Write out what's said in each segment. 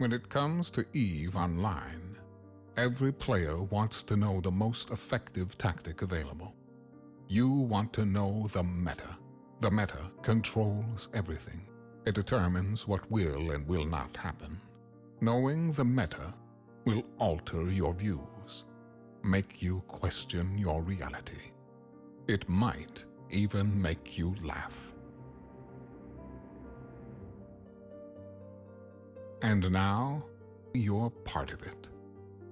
When it comes to EVE Online, every player wants to know the most effective tactic available. You want to know the meta. The meta controls everything. It determines what will and will not happen. Knowing the meta will alter your views, make you question your reality. It might even make you laugh. And now, you're part of it.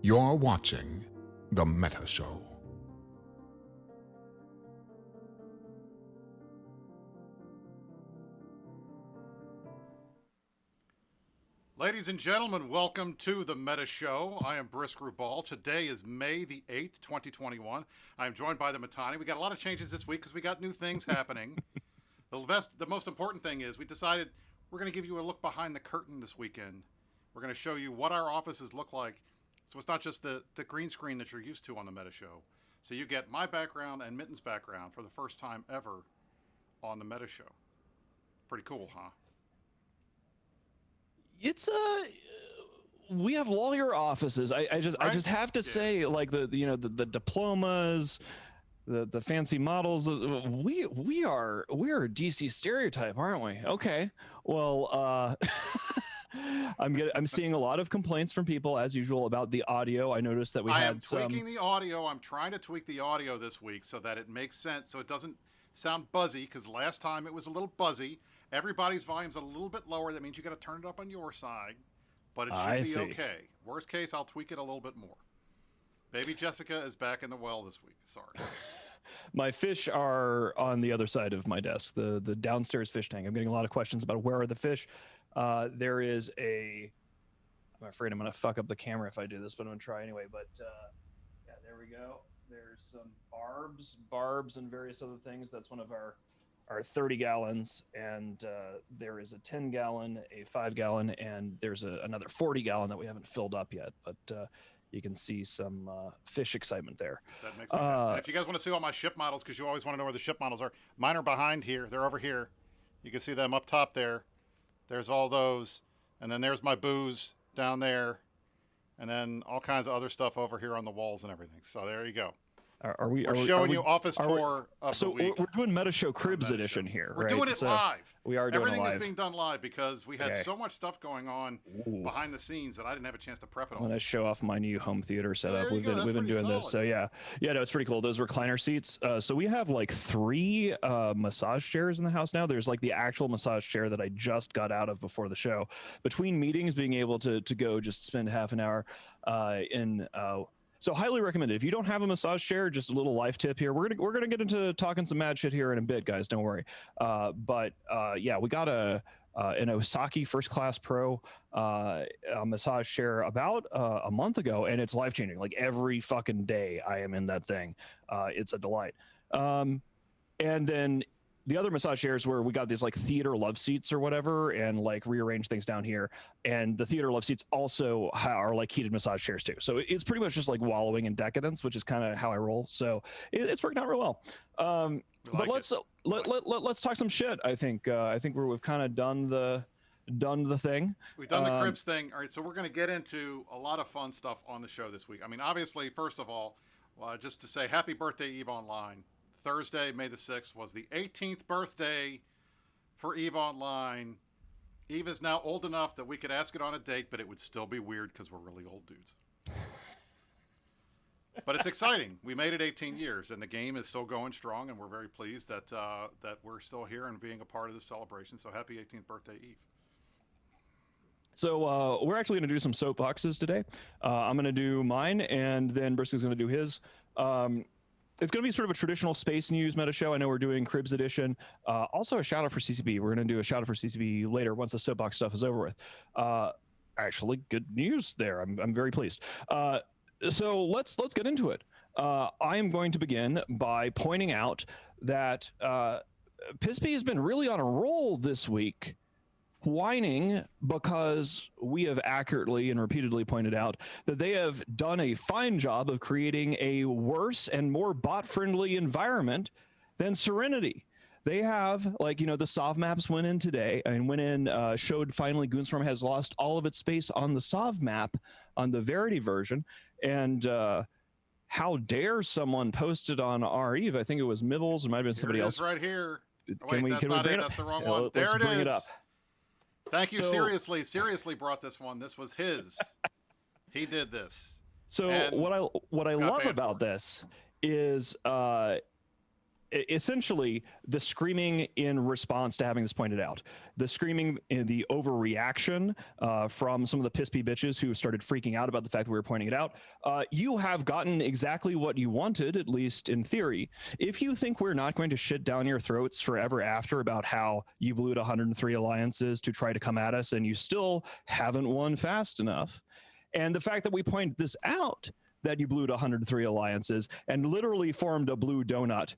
You're watching The Meta Show. Ladies and gentlemen, welcome to The Meta Show. I am Brisk Rubal. Today is May the 8th, 2021. I am joined by the Matani. We got a lot of changes this week because we got new things happening. The most important thing is we decided we're going to give you a look behind the curtain this weekend. We're going to show you what our offices look like. So it's not just the green screen that you're used to on The Meta Show. So you get my background and Mitten's background for the first time ever on The Meta Show. Pretty cool, huh? It's we have lawyer offices. I just have to say, like the diplomas, the fancy models. We are a DC stereotype, aren't we? Okay, well, I'm seeing a lot of complaints from people as usual about the audio. I noticed that I am tweaking the audio. I'm trying to tweak the audio this week so that it makes sense, so it doesn't sound buzzy. Because last time it was a little buzzy. Everybody's volume's a little bit lower. That means you got to turn it up on your side, but it should be okay. Worst case, I'll tweak it a little bit more. Baby Jessica is back in the well this week. Sorry. My fish are on the other side of my desk, the downstairs fish tank. I'm getting a lot of questions about where are the fish. There is I'm afraid I'm going to fuck up the camera if I do this, but I'm going to try anyway. But yeah, there we go. There's some barbs, and various other things. That's one of our 30 gallons, and there is a 10 gallon, a 5 gallon, and there's another 40 gallon that we haven't filled up yet, but you can see some fish excitement there. That makes me happy. If you guys want to see all my ship models, because you always want to know where the ship models are, mine are behind here. They're over here. You can see them up top there. There's all those, and then there's my booze down there, and then all kinds of other stuff over here on the walls and everything. So there you go. We're showing you office tour of the week. So we're doing Meta Show Cribs edition here, We're right? doing it live. We are doing Everything it live. is being done live because we had so much stuff going on behind the scenes that I didn't have a chance to prep it all. I'm gonna show off my new home theater setup. We've been doing solid. this, so yeah, no, it's pretty cool. Those recliner seats. So we have like 3 massage chairs in the house now. There's like the actual massage chair that I just got out of before the show. Between meetings, being able to go just spend half an hour So highly recommended. If you don't have a massage chair, just a little life tip here. We're gonna get into talking some mad shit here in a bit, guys. Don't worry. Yeah, we got an Osaki First Class Pro a massage chair about a month ago, and it's life changing. Like every fucking day, I am in that thing. It's a delight. And then the other massage chairs where we got these like theater love seats or whatever, and like rearrange things down here. And the theater love seats also are like heated massage chairs too. So it's pretty much just like wallowing in decadence, which is kind of how I roll. So it's working out real well. But let's talk some shit. I think we've kind of done the thing. We've done the Cribs thing. All right, so we're going to get into a lot of fun stuff on the show this week. I mean, obviously, first of all, just to say happy birthday, EVE Online. Thursday, May the 6th, was the 18th birthday for EVE Online. EVE is now old enough that we could ask it on a date, but it would still be weird because we're really old dudes. But it's exciting. We made it 18 years, and the game is still going strong, and we're very pleased that we're still here and being a part of this celebration. So happy 18th birthday, EVE. So we're actually going to do some soapboxes today. I'm going to do mine, and then Briscoe's going to do his. It's going to be sort of a traditional space news meta show. I know we're doing Cribs edition. Also a shout out for CCB. We're going to do a shout out for CCB later once the soapbox stuff is over with. Actually, good news there. I'm very pleased. So let's get into it. I am going to begin by pointing out that Pispy has been really on a roll this week, whining because we have accurately and repeatedly pointed out that they have done a fine job of creating a worse and more bot-friendly environment than Serenity. They have, like, the Sov maps went in today and showed finally Goonswarm has lost all of its space on the Sov map on the Verity version. And how dare someone post it on REVE? I think it was Mibbles. It might have been somebody else. Right here. Can we that's bring it up? That's the wrong one. Let's bring it it up. Thank you. Seriously brought this one. This was his. He did this. So what I love about this is essentially the screaming in response to having this pointed out, the screaming in the overreaction from some of the piss-pee bitches who started freaking out about the fact that we were pointing it out. You have gotten exactly what you wanted, at least in theory. If you think we're not going to shit down your throats forever after about how you blew to 103 alliances to try to come at us and you still haven't won fast enough, and the fact that we point this out, that you blew to 103 alliances and literally formed a blue donut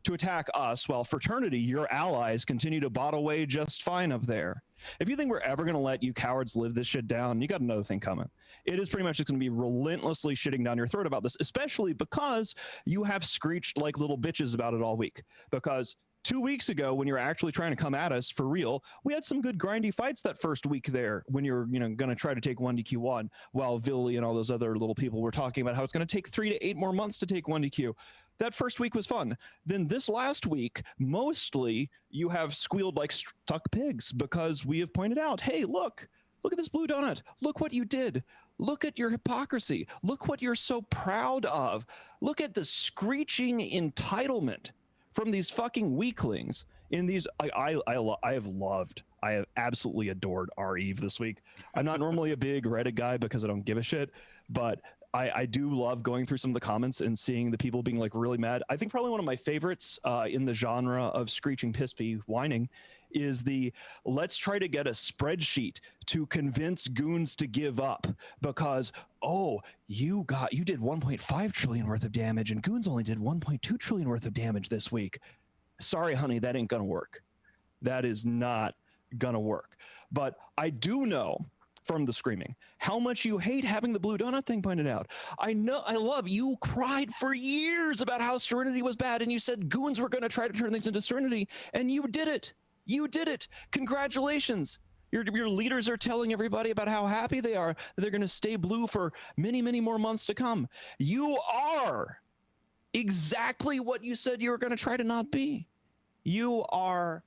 to attack us while Fraternity, your allies, continue to bot away just fine up there. If you think we're ever going to let you cowards live this shit down, you got another thing coming. It is pretty much just going to be relentlessly shitting down your throat about this, especially because you have screeched like little bitches about it all week. Because 2 weeks ago, when you were actually trying to come at us for real, we had some good grindy fights that first week there when you're going to try to take 1DQ1, while Villy and all those other little people were talking about how it's going to take 3 to 8 more months to take 1DQ. That first week was fun. Then this last week, mostly you have squealed like stuck pigs because we have pointed out, hey, look at this blue donut. Look what you did. Look at your hypocrisy. Look what you're so proud of. Look at the screeching entitlement from these fucking weaklings in these. I have absolutely adored REVE this week. I'm not normally a big Reddit guy because I don't give a shit, but I do love going through some of the comments and seeing the people being like really mad. I think probably one of my favorites in the genre of screeching piss-pee whining is the let's try to get a spreadsheet to convince goons to give up because, oh, you did 1.5 trillion worth of damage and goons only did 1.2 trillion worth of damage this week. Sorry, honey, that ain't gonna work. That is not gonna work. But I do know from the screaming how much you hate having the blue donut thing pointed out. I love you cried for years about how Serenity was bad and you said goons were going to try to turn things into Serenity and you did it. Congratulations. Your leaders are telling everybody about how happy they are that they're going to stay blue for many, many more months to come. You are exactly what you said you were going to try to not be. You are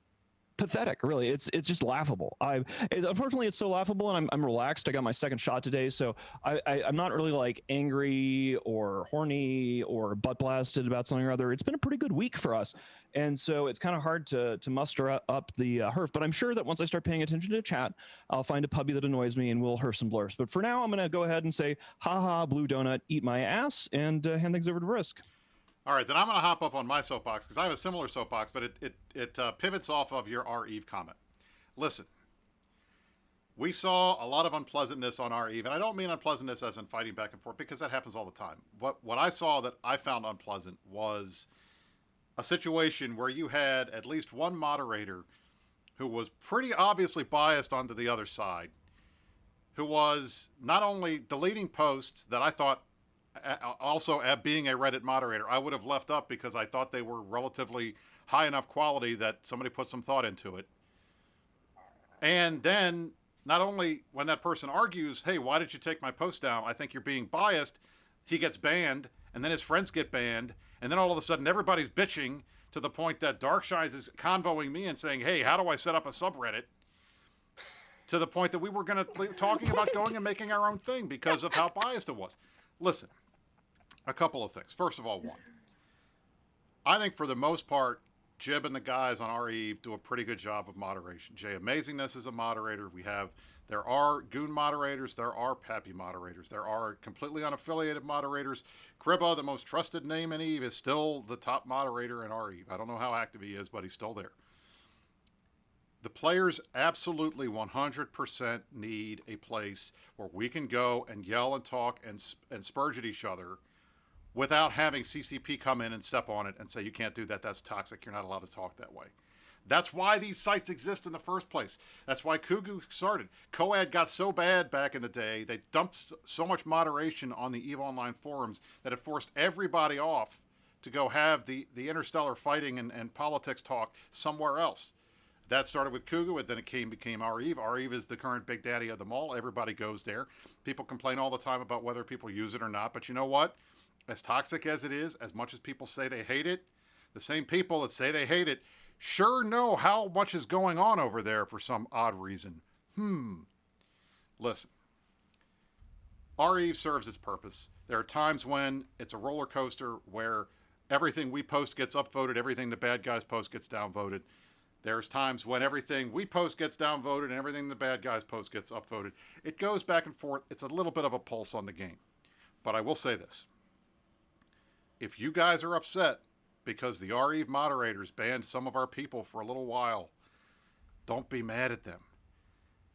pathetic, really. It's just laughable. Unfortunately, it's so laughable, and I'm relaxed. I got my second shot today, so I'm not really like angry or horny or butt blasted about something or other. It's been a pretty good week for us, and so it's kind of hard to muster up the herf. But I'm sure that once I start paying attention to chat, I'll find a puppy that annoys me and we'll herf some blurs. But for now, I'm gonna go ahead and say, haha, blue donut, eat my ass, and hand things over to Risk. All right, then I'm going to hop up on my soapbox because I have a similar soapbox, but it pivots off of your REVE comment. Listen, we saw a lot of unpleasantness on REVE, and I don't mean unpleasantness as in fighting back and forth because that happens all the time. What I saw that I found unpleasant was a situation where you had at least one moderator who was pretty obviously biased onto the other side, who was not only deleting posts that I thought, also being a Reddit moderator, I would have left up because I thought they were relatively high enough quality that somebody put some thought into it. And then not only when that person argues, hey, why did you take my post down? I think you're being biased. He gets banned, and then his friends get banned, and then all of a sudden everybody's bitching to the point that Darkshines is convoing me and saying, hey, how do I set up a subreddit? To the point that we were going to talking about going and making our own thing because of how biased it was. Listen, a couple of things. First of all, one, I think for the most part, Jib and the guys on REVE do a pretty good job of moderation. Jay Amazingness is a moderator. There are Goon moderators. There are Pappy moderators. There are completely unaffiliated moderators. Cribba, the most trusted name in EVE, is still the top moderator in REVE. I don't know how active he is, but he's still there. The players absolutely 100% need a place where we can go and yell and talk and spurge at each other without having CCP come in and step on it and say, you can't do that, that's toxic, you're not allowed to talk that way. That's why these sites exist in the first place. That's why Kugu started. Coad got so bad back in the day, they dumped so much moderation on the EVE Online forums that it forced everybody off to go have the interstellar fighting and politics talk somewhere else. That started with Kugu, and then it became Areve. Areve is the current big daddy of them all. Everybody goes there. People complain all the time about whether people use it or not, but you know what? As toxic as it is, as much as people say they hate it, the same people that say they hate it sure know how much is going on over there for some odd reason. Listen. Areve serves its purpose. There are times when it's a roller coaster where everything we post gets upvoted, everything the bad guys post gets downvoted. There's times when everything we post gets downvoted and everything the bad guys post gets upvoted. It goes back and forth. It's a little bit of a pulse on the game. But I will say this. If you guys are upset because the Areve moderators banned some of our people for a little while, don't be mad at them.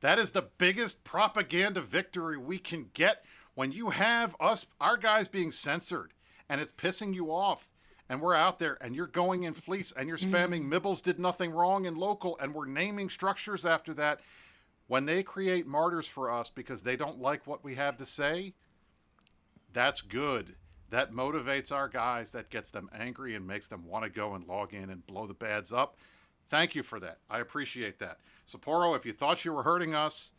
That is the biggest propaganda victory we can get when you have our guys being censored and it's pissing you off. And we're out there and you're going in fleece and you're spamming Mibbles did nothing wrong in local and we're naming structures after that. When they create martyrs for us because they don't like what we have to say, that's good. That motivates our guys. That gets them angry and makes them want to go and log in and blow the bads up. Thank you for that. I appreciate that. Sapporo, if you thought you were hurting us,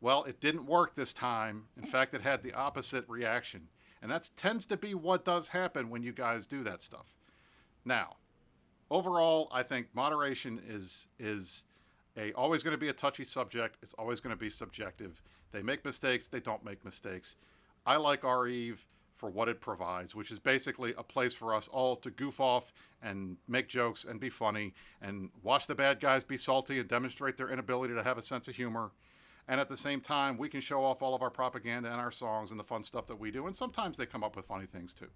well, it didn't work this time. In fact, it had the opposite reaction. And that tends to be what does happen when you guys do that stuff. Now, overall, I think moderation is always going to be a touchy subject. It's always going to be subjective. They make mistakes. They don't make mistakes. I like Areve for what it provides, which is basically a place for us all to goof off and make jokes and be funny and watch the bad guys be salty and demonstrate their inability to have a sense of humor. And at the same time, we can show off all of our propaganda and our songs and the fun stuff that we do. And sometimes they come up with funny things too.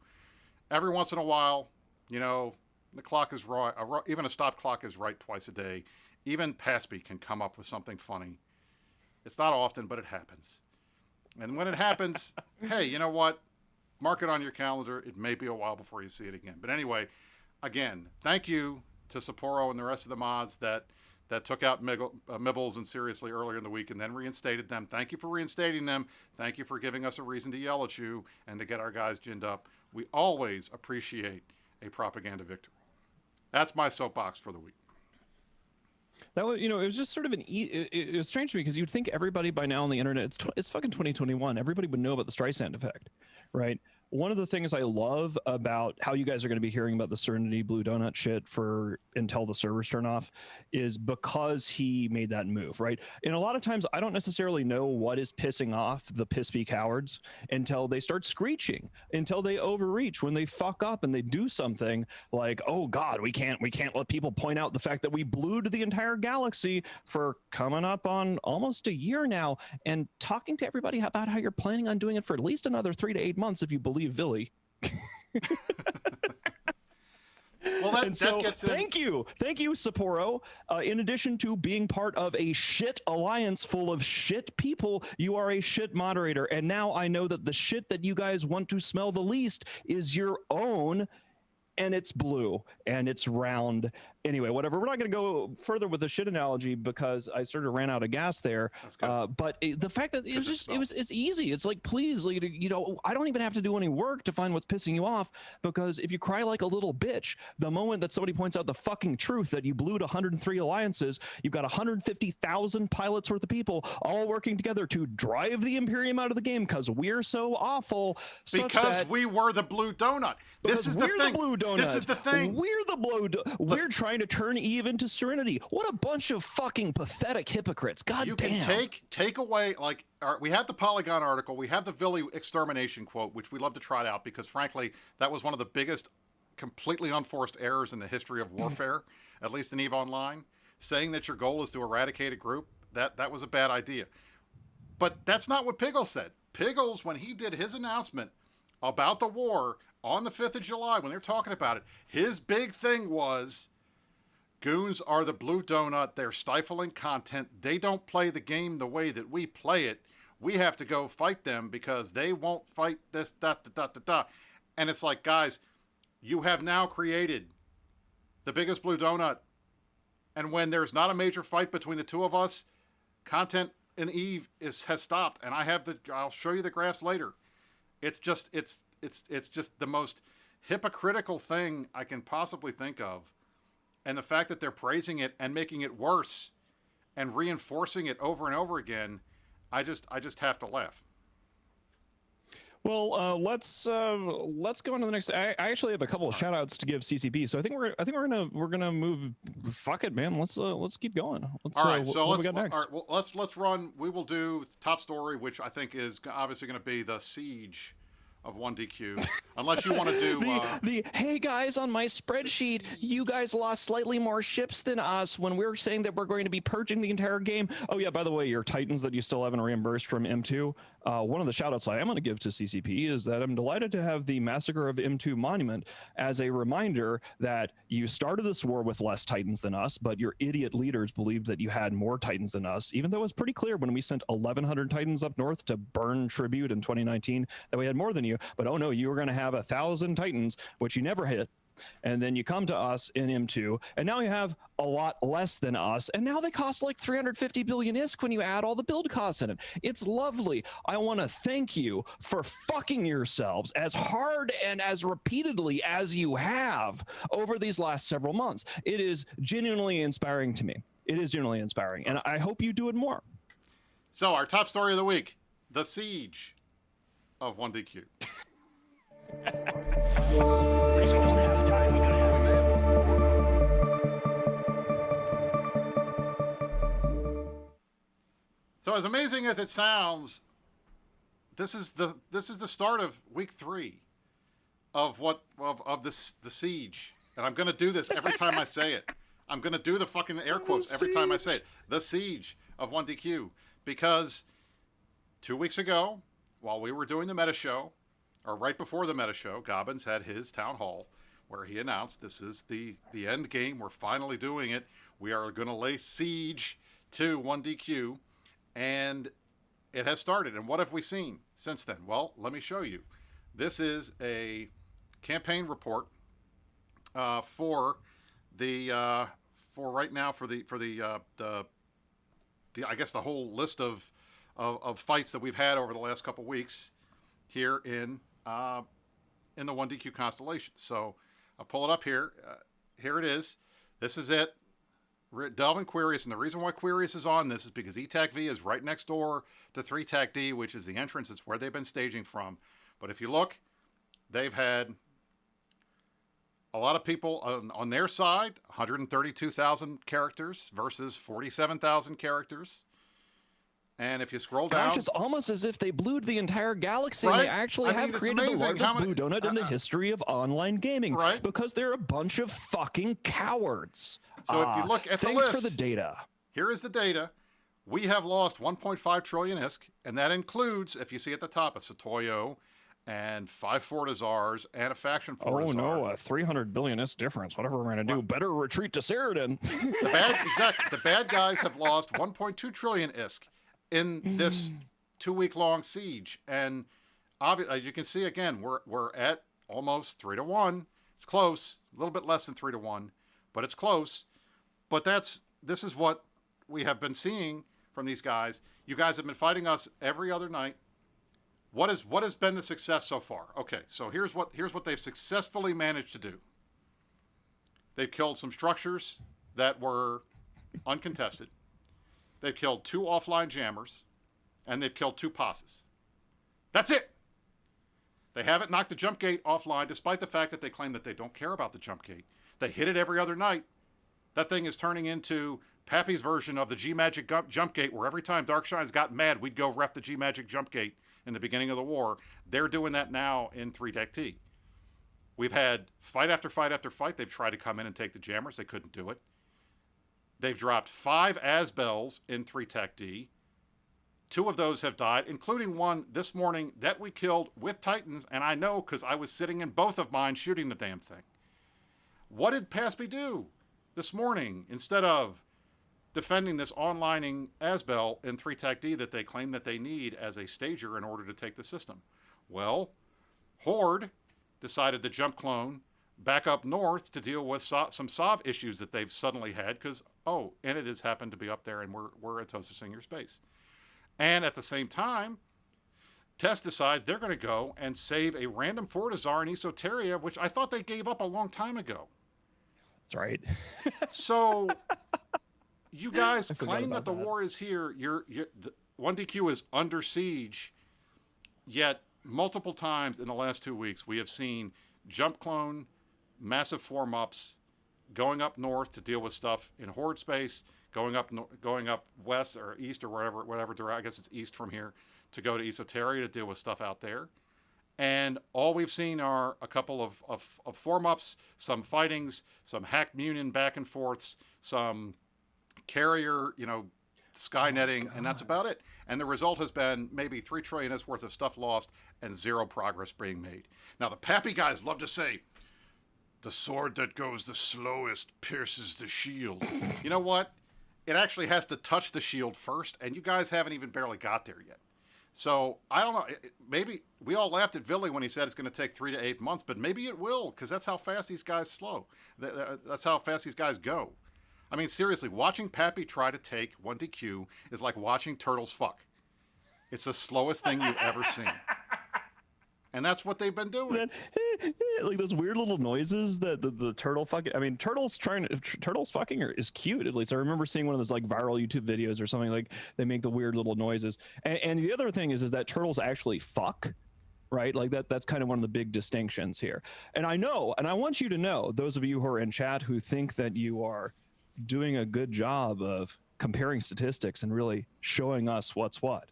Every once in a while, you know, the clock is right. Even a stop clock is right twice a day. Even Paspy can come up with something funny. It's not often, but it happens. And when it happens, hey, you know what? Mark it on your calendar. It may be a while before you see it again. But anyway, again, thank you to Sapporo and the rest of the mods that took out Mibbles and Seriously earlier in the week and then reinstated them. Thank you for reinstating them. Thank you for giving us a reason to yell at you and to get our guys ginned up. We always appreciate a propaganda victory. That's my soapbox for the week. That was, it was just sort of it was strange to me because you'd think everybody by now on the internet, it's fucking 2021. Everybody would know about the Streisand effect, right? One of the things I love about how you guys are going to be hearing about the Serenity Blue Donut shit until the servers turn off is because he made that move, right? And a lot of times I don't necessarily know what is pissing off the piss-be cowards until they start screeching, until they overreach, when they fuck up and they do something like, oh God, we can't let people point out the fact that we blued the entire galaxy for coming up on almost a year now, and talking to everybody about how you're planning on doing it for at least another 3 to 8 months if you believe Billy. Well, that gets in. Thank you, Sapporo. In addition to being part of a shit alliance full of shit people, you are a shit moderator. And now I know that the shit that you guys want to smell the least is your own, and it's blue and it's round. Anyway, whatever. We're not going to go further with the shit analogy because I sort of ran out of gas there. But the fact that it's easy. It's like, please, like, I don't even have to do any work to find what's pissing you off, because if you cry like a little bitch, the moment that somebody points out the fucking truth that you blued 103 alliances, you've got 150,000 pilots worth of people all working together to drive the Imperium out of the game because we're so awful. Because we were the blue donut. This is the thing. The blue donut. This is the thing. We're the blue donut. We're trying to turn Eve into Serenity. What a bunch of fucking pathetic hypocrites. God you damn. You can take away, like, we have the Polygon article, we have the Villy extermination quote, which we love to trot out because, frankly, that was one of the biggest completely unforced errors in the history of warfare, at least in EVE Online. Saying that your goal is to eradicate a group, that was a bad idea. But that's not what Piggles said. Piggles, when he did his announcement about the war on the 5th of July, when they're talking about it, his big thing was, goons are the blue donut. They're stifling content. They don't play the game the way that we play it. We have to go fight them because they won't fight this, And it's like, guys, you have now created the biggest blue donut. And when there's not a major fight between the two of us, content in EVE has stopped. And I'll show you the graphs later. It's just the most hypocritical thing I can possibly think of. And the fact that they're praising it and making it worse and reinforcing it over and over again, I just have to laugh. Well, let's go on to the next. I actually have a couple of shout outs to give CCP. So I think we're gonna move. Fuck it, man. Let's keep going. All right. So what we got next? All right, well, let's run. We will do top story, which I think is obviously going to be the siege of 1DQ, unless you want to do the hey guys, on my spreadsheet, you guys lost slightly more ships than us when we were saying that we're going to be purging the entire game. Oh yeah, by the way, your Titans that you still haven't reimbursed from M2. One of the shout outs I am going to give to CCP is that I'm delighted to have the Massacre of M2 monument as a reminder that you started this war with less Titans than us, but your idiot leaders believed that you had more Titans than us, even though it was pretty clear when we sent 1,100 Titans up north to burn tribute in 2019 that we had more than you. But oh no, you were going to have 1,000 Titans, which you never hit. And then you come to us in M2, and now you have a lot less than us, and now they cost like 350 billion ISK when you add all the build costs in it. It's lovely. I want to thank you for fucking yourselves as hard and as repeatedly as you have over these last several months. It is genuinely inspiring to me. It is genuinely inspiring, and I hope you do it more. So our top story of the week, the siege of 1DQ. So as amazing as it sounds, this is the start of week 3 of the siege. And I'm going to do this every time I say it. I'm going to do the fucking air quotes every time I say it. The siege of 1DQ, because 2 weeks ago, while we were doing the meta show, or right before the meta show, Gobbins had his town hall where he announced this is the end game. We're finally doing it. We are going to lay siege to 1DQ, and it has started. And what have we seen since then? Well, let me show you. This is a campaign report for right now for the I guess the whole list of fights that we've had over the last couple weeks here in the 1DQ constellation. So I'll pull it up here. Here it is. This is it. Delvin Quirius, and the reason why Quirius is on this is because ETAC-V is right next door to 3TAC-D, which is the entrance. It's where they've been staging from. But if you look, they've had a lot of people on their side, 132,000 characters versus 47,000 characters. And if you scroll down... Gosh, it's almost as if they blued the entire galaxy, right? and they actually have created the largest blue donut in the history of online gaming. Right? Because they're a bunch of fucking cowards. So if you look at the list... Thanks for the data. Here is the data. We have lost 1.5 trillion ISK, and that includes, if you see at the top, a Satoyo and 5 Fortizars and a faction Fortizar. Oh no, a 300 billion ISK difference. Whatever we're going to do, better retreat to Ceridan. The bad guys have lost 1.2 trillion ISK in this 2-week-long siege, and obviously, as you can see again, we're at almost 3-1. It's close, a little bit less than 3-1, but it's close. But this is what we have been seeing from these guys. You guys have been fighting us every other night. What has been the success so far? Okay, so here's what they've successfully managed to do. They've killed some structures that were uncontested. They've killed 2 offline jammers, and they've killed 2 posses. That's it. They haven't knocked the jump gate offline, despite the fact that they claim that they don't care about the jump gate. They hit it every other night. That thing is turning into Pappy's version of the G-Magic jump gate, where every time Darkshines got mad, we'd go ref the G-Magic jump gate in the beginning of the war. They're doing that now in 3TAC-T. We've had fight after fight after fight. They've tried to come in and take the jammers. They couldn't do it. They've dropped 5 Asbels in 3TAC-D. 2 of those have died, including one this morning that we killed with Titans, and I know because I was sitting in both of mine shooting the damn thing. What did Paspy do this morning instead of defending this onlining Asbel in 3TAC-D that they claim that they need as a stager in order to take the system? Well, Horde decided to jump clone back up north to deal with some SOV issues that they've suddenly had because, and it has happened to be up there and we're at Tosa Senior Space. And at the same time, Tess decides they're going to go and save a random Fortizar in Esoteria, which I thought they gave up a long time ago. That's right. So you guys claim that the war is here. The 1DQ is under siege, yet multiple times in the last 2 weeks we have seen jump clone, massive form-ups, going up north to deal with stuff in Horde space, going up west or east or whatever direction. I guess it's east from here, to go to Esoteria to deal with stuff out there. And all we've seen are a couple of form-ups, some fightings, some hacked Munion back and forths, some carrier, Skynetting, and that's about it. And the result has been maybe 3 trillion worth of stuff lost and 0 progress being made. Now, the Pappy guys love to say, the sword that goes the slowest pierces the shield. You know what? It actually has to touch the shield first, and you guys haven't even barely got there yet. So, I don't know. Maybe we all laughed at Billy when he said it's going to take 3 to 8 months, but maybe it will, because that's how fast these guys That's how fast these guys go. I mean, seriously, watching Pappy try to take 1DQ is like watching turtles fuck. It's the slowest thing you've ever seen. And that's what they've been doing. Like those weird little noises that the turtle fucking. I mean, turtles fucking is cute. At least I remember seeing one of those like viral YouTube videos or something, like they make the weird little noises. And the other thing is that turtles actually fuck, right? Like that's kind of one of the big distinctions here. And I know, and I want you to know, those of you who are in chat who think that you are doing a good job of comparing statistics and really showing us what's what.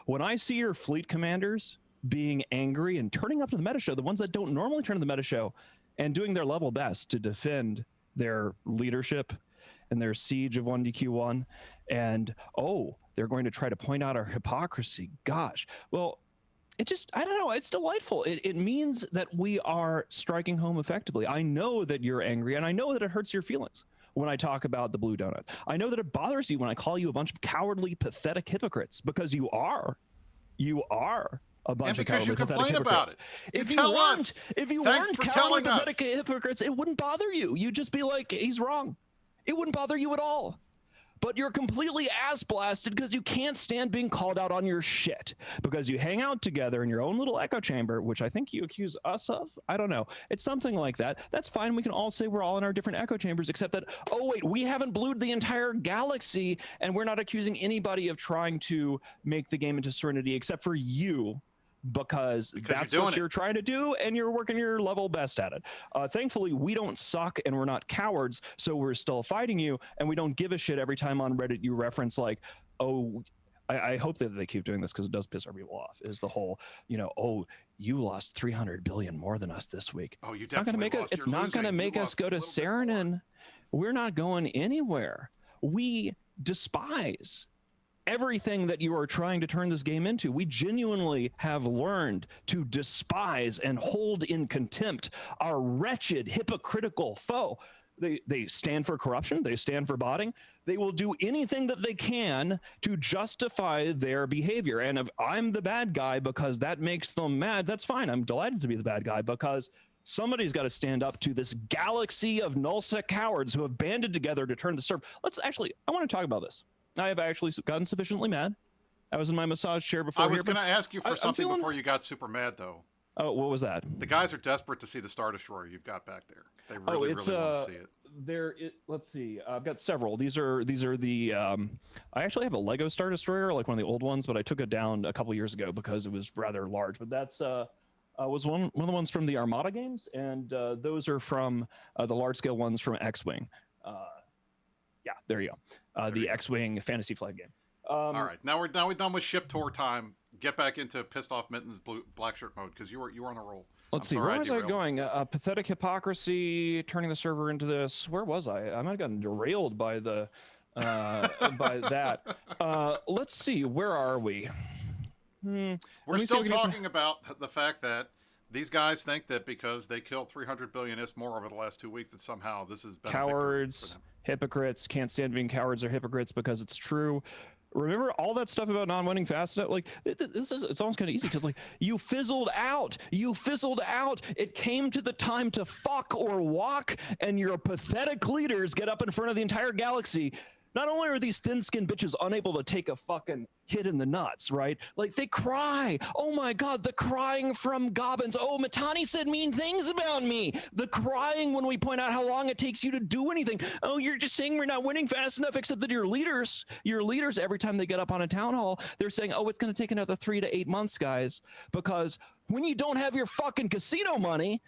When I see your fleet commanders being angry and turning up to the meta show, the ones that don't normally turn to the meta show, and doing their level best to defend their leadership and their siege of 1DQ1, and they're going to try to point out our hypocrisy. Gosh, well, it just, I don't know, it's delightful. It means that we are striking home effectively. I know that you're angry, and I know that it hurts your feelings when I talk about the blue donut. I know that it bothers you when I call you a bunch of cowardly, pathetic hypocrites, because you are a bunch of cowardly, pathetic hypocrites. If you weren't cowardly, pathetic hypocrites, it wouldn't bother you. You'd just be like, he's wrong. It wouldn't bother you at all. But you're completely ass blasted because you can't stand being called out on your shit, because you hang out together in your own little echo chamber, which I think you accuse us of. I don't know. It's something like that. That's fine. We can all say we're all in our different echo chambers, except that, oh wait, we haven't blued the entire galaxy, and we're not accusing anybody of trying to make the game into Serenity except for you. Because that's what you're trying to do, and you're working your level best at it. Thankfully, we don't suck, and we're not cowards, so we're still fighting you, and we don't give a shit every time on Reddit you reference like, I hope that they keep doing this because it does piss our people off, is the whole, you lost 300 billion more than us this week. Oh, you it's definitely lost. It's not going to make us go to Saranin. We're not going anywhere. We despise everything that you are trying to turn this game into. We genuinely have learned to despise and hold in contempt our wretched, hypocritical foe. They stand for corruption. They stand for botting. They will do anything that they can to justify their behavior. And if I'm the bad guy because that makes them mad, that's fine. I'm delighted to be the bad guy, because somebody's got to stand up to this galaxy of nullsec cowards who have banded together to turn the serve. I want to talk about this. I have actually gotten sufficiently mad. I was in my massage chair before. I was going to ask you for something before you got super mad, though. Oh, what was that? The guys are desperate to see the Star Destroyer you've got back there. They really want to see it. Let's see. I've got several. These are the. I actually have a Lego Star Destroyer, like one of the old ones, but I took it down a couple years ago because it was rather large. But that's was one of the ones from the Armada games, and those are from the large scale ones from X-Wing. Yeah, there you go. The X-Wing Fantasy Flight game. All right, now we're done with ship tour time. Get back into pissed off Mittens black shirt mode, because you were on a roll. Let's see, where was I going? Pathetic hypocrisy, turning the server into this. Where was I? I might have gotten derailed by the by that. Let's see, where are we? We're still talking about the fact that these guys think that because they killed 300 billion more over the last 2 weeks, that somehow this is been cowards, hypocrites, can't stand being cowards or hypocrites because it's true. Remember all that stuff about non-winning fast enough? Like it's almost kind of easy because like you fizzled out. It came to the time to fuck or walk, and your pathetic leaders get up in front of the entire galaxy. Not only are these thin-skinned bitches unable to take a fucking hit in the nuts, right? Like, they cry. Oh my God, the crying from Gobbins. Oh, Matani said mean things about me. The crying when we point out how long it takes you to do anything. Oh, you're just saying we're not winning fast enough, except that your leaders, every time they get up on a town hall, they're saying, oh, it's going to take another 3 to 8 months, guys, because when you don't have your fucking casino money,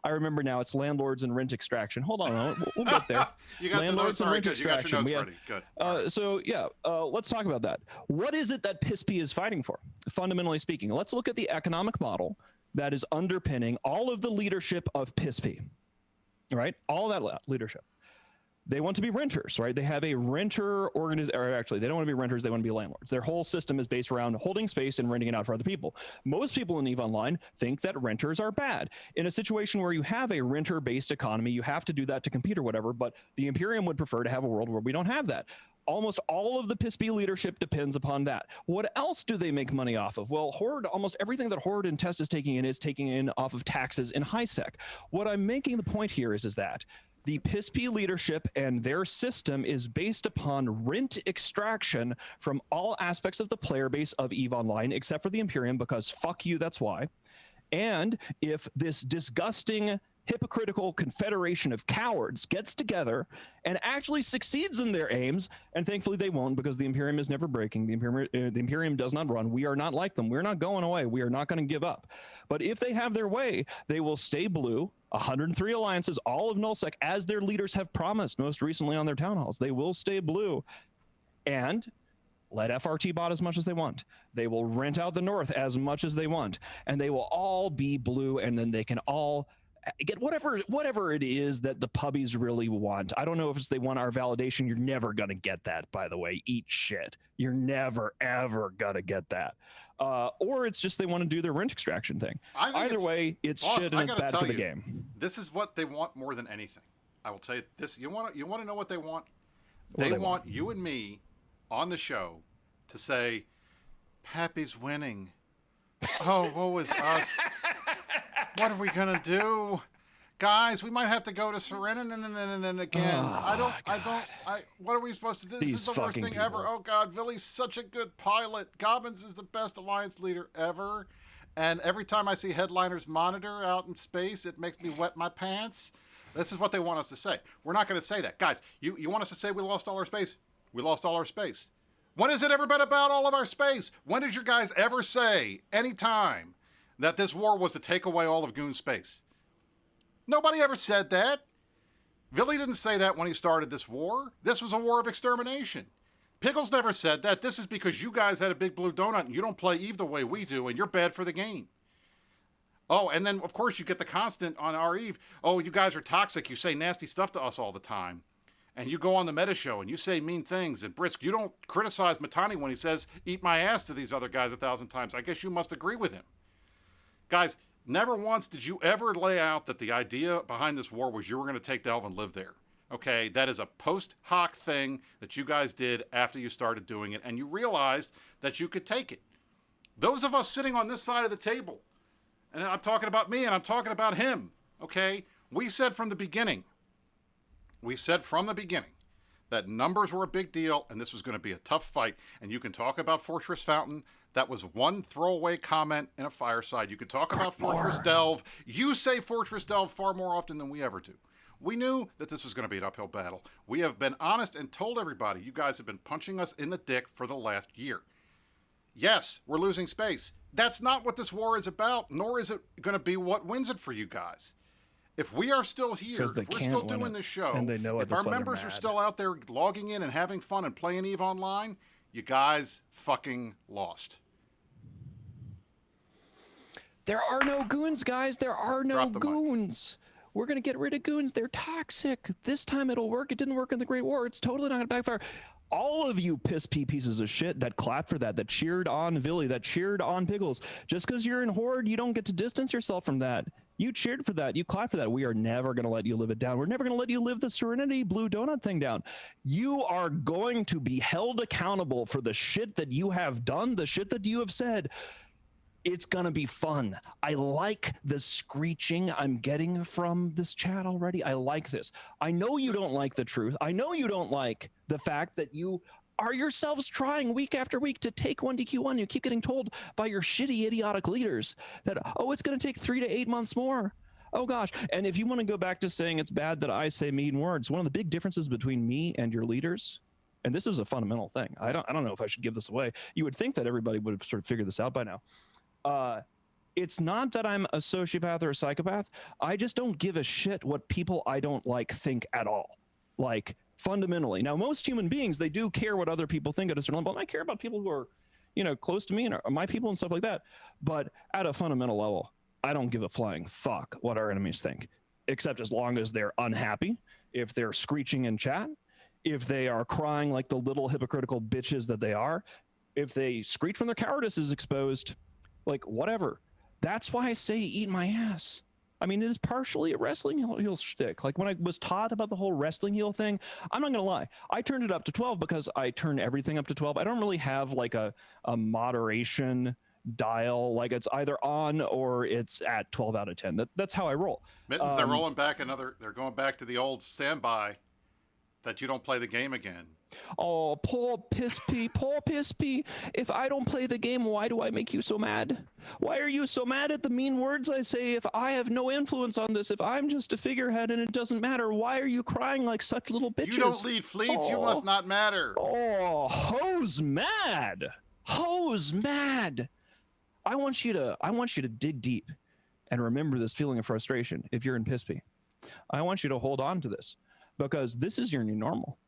I remember now it's landlords and rent extraction. Hold on, we'll get there. You got landlords and rent extraction. You got your notes ready. Good. So yeah, let's talk about that. What is it that PISP is fighting for? Fundamentally speaking, let's look at the economic model that is underpinning all of the leadership of PISP. Right, all that leadership. They want to be renters, right? They have a renter organization, or actually, they don't want to be renters, they want to be landlords. Their whole system is based around holding space and renting it out for other people. Most people in EVE Online think that renters are bad. In a situation where you have a renter-based economy, you have to do that to compete or whatever, but the Imperium would prefer to have a world where we don't have that. Almost all of the PISP leadership depends upon that. What else do they make money off of? Well, Horde, almost everything that Horde and Test is taking in off of taxes in HiSec. What I'm making the point here is that the PISP leadership and their system is based upon rent extraction from all aspects of the player base of EVE Online, except for the Imperium, because fuck you, that's why. And if this disgusting, hypocritical confederation of cowards gets together and actually succeeds in their aims, and thankfully they won't, because the Imperium is never breaking. The Imperium does not run. We are not like them. We're not going away. We are not going to give up. But if they have their way, they will stay blue. 103 alliances, all of nullsec, as their leaders have promised, most recently on their town halls. They will stay blue and let FRT bot as much as they want. They will rent out the North as much as they want, and they will all be blue, and then they can all get whatever it is that the pubbies really want. I don't know if it's they want our validation. You're never going to get that, by the way. Eat shit. You're never, ever going to get that. Or it's just they want to do their rent extraction thing. Either way, it's awesome. Shit and it's bad for the game. This is what they want more than anything. I will tell you this. You want to know what they want? They want you and me on the show to say, Pappy's winning. Oh, woe is us. What are we going to do? Guys, we might have to go to Serenity again. What are we supposed to do? This is the worst thing ever. Oh, God, Billy's such a good pilot. Gobbins is the best alliance leader ever. And every time I see Headliner's monitor out in space, it makes me wet my pants. This is what they want us to say. We're not going to say that. Guys, you want us to say we lost all our space? We lost all our space. When has it ever been about all of our space? When did you guys ever say, any time, that this war was to take away all of Goon's space? Nobody ever said that. Billy didn't say that when he started this war. This was a war of extermination. Pickles never said that. This is because you guys had a big blue donut and you don't play EVE the way we do, and you're bad for the game. Oh, and then, of course, you get the constant on our EVE. Oh, you guys are toxic. You say nasty stuff to us all the time. And you go on the meta show and you say mean things. And Brisk, you don't criticize Matani when he says, eat my ass to these other guys 1,000 times. I guess you must agree with him. Guys, never once did you ever lay out that the idea behind this war was you were going to take Delve and live there. Okay, that is a post hoc thing that you guys did after you started doing it, and you realized that you could take it. Those of us sitting on this side of the table, and I'm talking about me and I'm talking about him, okay, we said from the beginning that numbers were a big deal and this was going to be a tough fight. And you can talk about Fortress Fountain. That was one throwaway comment in a fireside. You could talk about Fortress Delve. You say Fortress Delve far more often than we ever do. We knew that this was going to be an uphill battle. We have been honest and told everybody you guys have been punching us in the dick for the last year. Yes, we're losing space. That's not what this war is about, nor is it going to be what wins it for you guys. If we are still here, if we're still doing this show, and they know it, if our members are still out there logging in and having fun and playing EVE Online, you guys fucking lost. There are no goons, guys. There are no goons. We're going to get rid of goons. They're toxic. This time it'll work. It didn't work in the Great War. It's totally not going to backfire. All of you pieces of shit that clapped for that cheered on Villy, that cheered on Pickles. Just because you're in Horde, you don't get to distance yourself from that. You cheered for that. You clapped for that. We are never going to let you live it down. We're never going to let you live the Serenity Blue Donut thing down. You are going to be held accountable for the shit that you have done, the shit that you have said. It's gonna be fun. I like the screeching I'm getting from this chat already. I like this. I know you don't like the truth. I know you don't like the fact that you are yourselves trying week after week to take 1DQ1. You keep getting told by your shitty, idiotic leaders that, oh, it's going to take 3 to 8 months more. Oh, gosh. And if you want to go back to saying it's bad that I say mean words, one of the big differences between me and your leaders, and this is a fundamental thing. I don't know if I should give this away. You would think that everybody would have sort of figured this out by now. It's not that I'm a sociopath or a psychopath. I just don't give a shit what people I don't like think at all. Like, fundamentally. Now, most human beings, they do care what other people think at a certain level. And I care about people who are, you know, close to me and are my people and stuff like that. But at a fundamental level, I don't give a flying fuck what our enemies think, except as long as they're unhappy, if they're screeching in chat, if they are crying like the little hypocritical bitches that they are, if they screech when their cowardice is exposed, like, whatever. That's why I say eat my ass. I mean, it is partially a wrestling heel shtick. Like, when I was taught about the whole wrestling heel thing, I'm not going to lie. I turned it up to 12 because I turn everything up to 12. I don't really have like a moderation dial. Like, it's either on or it's at 12 out of 10. That's how I roll. Mittens, they're rolling back they're going back to the old standby that you don't play the game again. Oh, poor piss pee. If I don't play the game, why do I make you so mad? Why are you so mad at the mean words I say if I have no influence on this? If I'm just a figurehead and it doesn't matter, why are you crying like such little bitches? You don't lead fleets, you must not matter. Oh, hoes mad. Hoes mad. I want you to dig deep and remember this feeling of frustration if you're in piss pee. I want you to hold on to this because this is your new normal.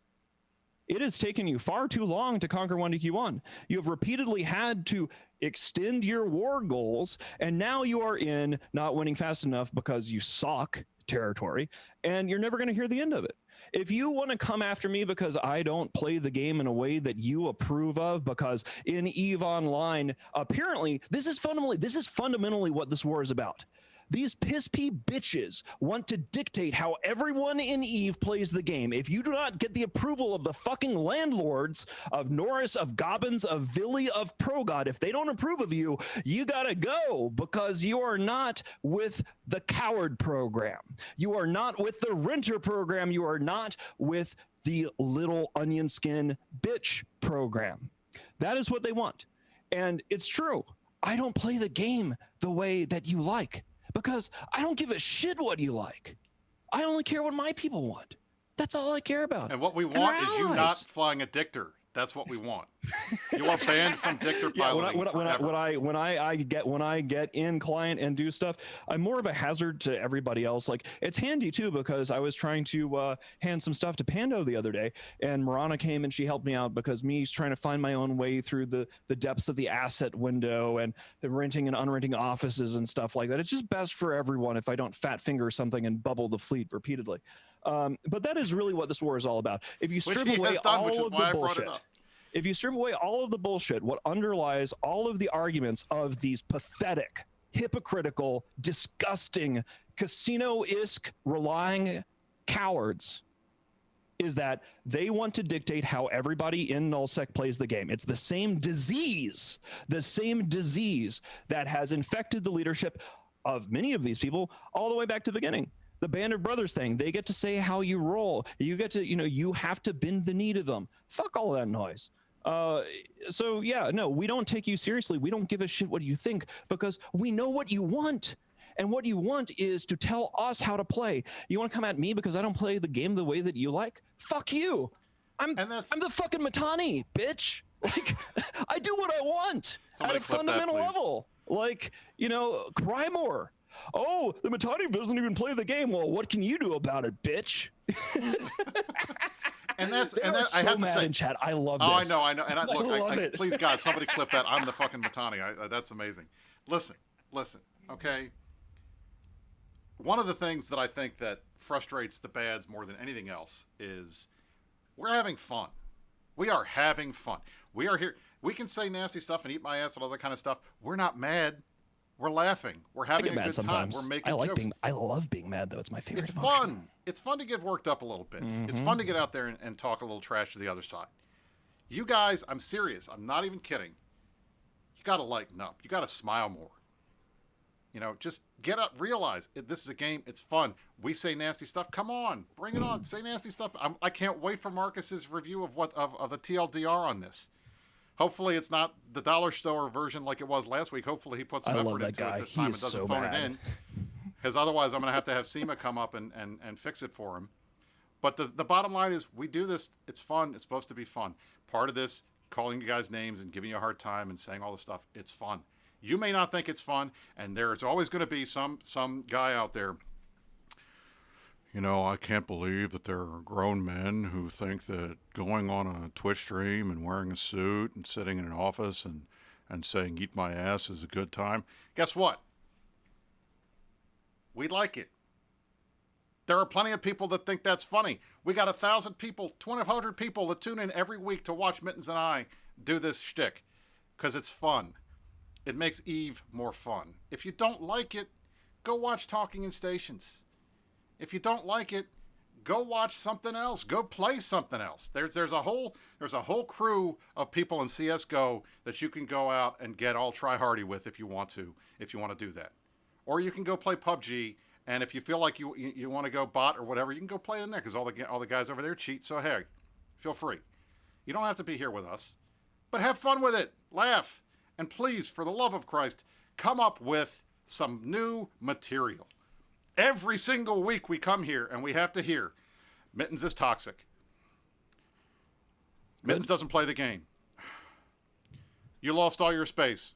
It has taken you far too long to conquer 1DQ1. You have repeatedly had to extend your war goals, and now you are in not winning fast enough because you suck territory, and you're never going to hear the end of it. If you want to come after me because I don't play the game in a way that you approve of, because in EVE Online, apparently, this is fundamentally what this war is about. These piss-pee bitches want to dictate how everyone in EVE plays the game. If you do not get the approval of the fucking landlords of Norris, of Gobbins, of Villy, of ProGod, if they don't approve of you, you gotta go because you are not with the Coward program. You are not with the Renter program. You are not with the little onion skin bitch program. That is what they want. And it's true. I don't play the game the way that you like. Because I don't give a shit what you like. I only care what my people want. That's all I care about. And what we want is you not flying a Dictor. That's what we want. You are banned from Dictor piloting. When I get in client and do stuff, I'm more of a hazard to everybody else. Like, it's handy too because I was trying to hand some stuff to Pando the other day, and Marana came and she helped me out because me trying to find my own way through the depths of the asset window and renting and unrenting offices and stuff like that. It's just best for everyone if I don't fat finger something and bubble the fleet repeatedly. But that is really what this war is all about. If you strip away all of the bullshit, if you strip away all of the bullshit, what underlies all of the arguments of these pathetic, hypocritical, disgusting, casino-esque relying cowards is that they want to dictate how everybody in nullsec plays the game. It's the same disease that has infected the leadership of many of these people all the way back to the beginning. The Band of Brothers thing, they get to say how you roll. You get to, you have to bend the knee to them. Fuck all that noise. So yeah, no, we don't take you seriously. We don't give a shit what you think because we know what you want. And what you want is to tell us how to play. You want to come at me because I don't play the game the way that you like? Fuck you. I'm the fucking Matani, bitch. Like, I do what I want at a fundamental level. Like, cry more. Oh, the Matani doesn't even play the game. Well, what can you do about it, bitch? And that's I have to say in chat. I love this. Oh, I know. And I love it. Please God, somebody clip that. I'm the fucking Matani. That's amazing. Listen. Okay. One of the things that I think that frustrates the bads more than anything else is we're having fun. We are having fun. We are here. We can say nasty stuff and eat my ass and all that kind of stuff. We're not mad. We're laughing. We're having a good time. We're making jokes. I love being mad, though. It's my favorite emotion. Fun. It's fun to get worked up a little bit. Mm-hmm. It's fun to get out there and talk a little trash to the other side. You guys, I'm serious. I'm not even kidding. You got to lighten up. You got to smile more. You know, just get up, realize this is a game. It's fun. We say nasty stuff. Come on, bring it on. Say nasty stuff. I can't wait for Marcus's review of the TLDR on this. Hopefully, it's not the dollar store version like it was last week. Hopefully, he puts some effort into it this time and doesn't phone it in. Because otherwise, I'm going to have SEMA come up and fix it for him. But the bottom line is, we do this. It's fun. It's supposed to be fun. Part of this, calling you guys names and giving you a hard time and saying all this stuff, it's fun. You may not think it's fun, and there's always going to be some guy out there. You know, I can't believe that there are grown men who think that going on a Twitch stream and wearing a suit and sitting in an office and saying, eat my ass is a good time. Guess what? We like it. There are plenty of people that think that's funny. We got 1,000 people, 2,500 people that tune in every week to watch Mittens and I do this shtick because it's fun. It makes Eve more fun. If you don't like it, go watch Talking in Stations. If you don't like it, go watch something else. Go play something else. There's a whole crew of people in CS:GO that you can go out and get all try-hardy with if you want to do that. Or you can go play PUBG, and if you feel like you want to go bot or whatever, you can go play it in there because all the guys over there cheat. So hey, feel free. You don't have to be here with us, but have fun with it. Laugh. And please, for the love of Christ, come up with some new material. Every single week we come here and we have to hear, Mittens is toxic. Mittens doesn't play the game. You lost all your space.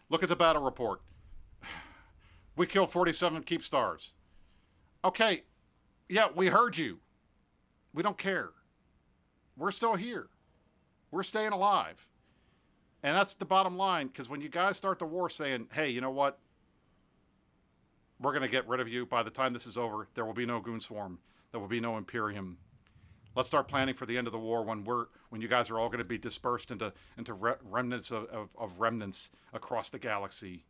Look at the battle report. We killed 47 keep stars. Okay, yeah, we heard you. We don't care. We're still here. We're staying alive. And that's the bottom line, because when you guys start the war saying, hey, you know what? We're going to get rid of you. By the time this is over, there will be no Goon Swarm. There will be no Imperium. Let's start planning for the end of the war when you guys are all going to be dispersed into remnants of remnants across the galaxy.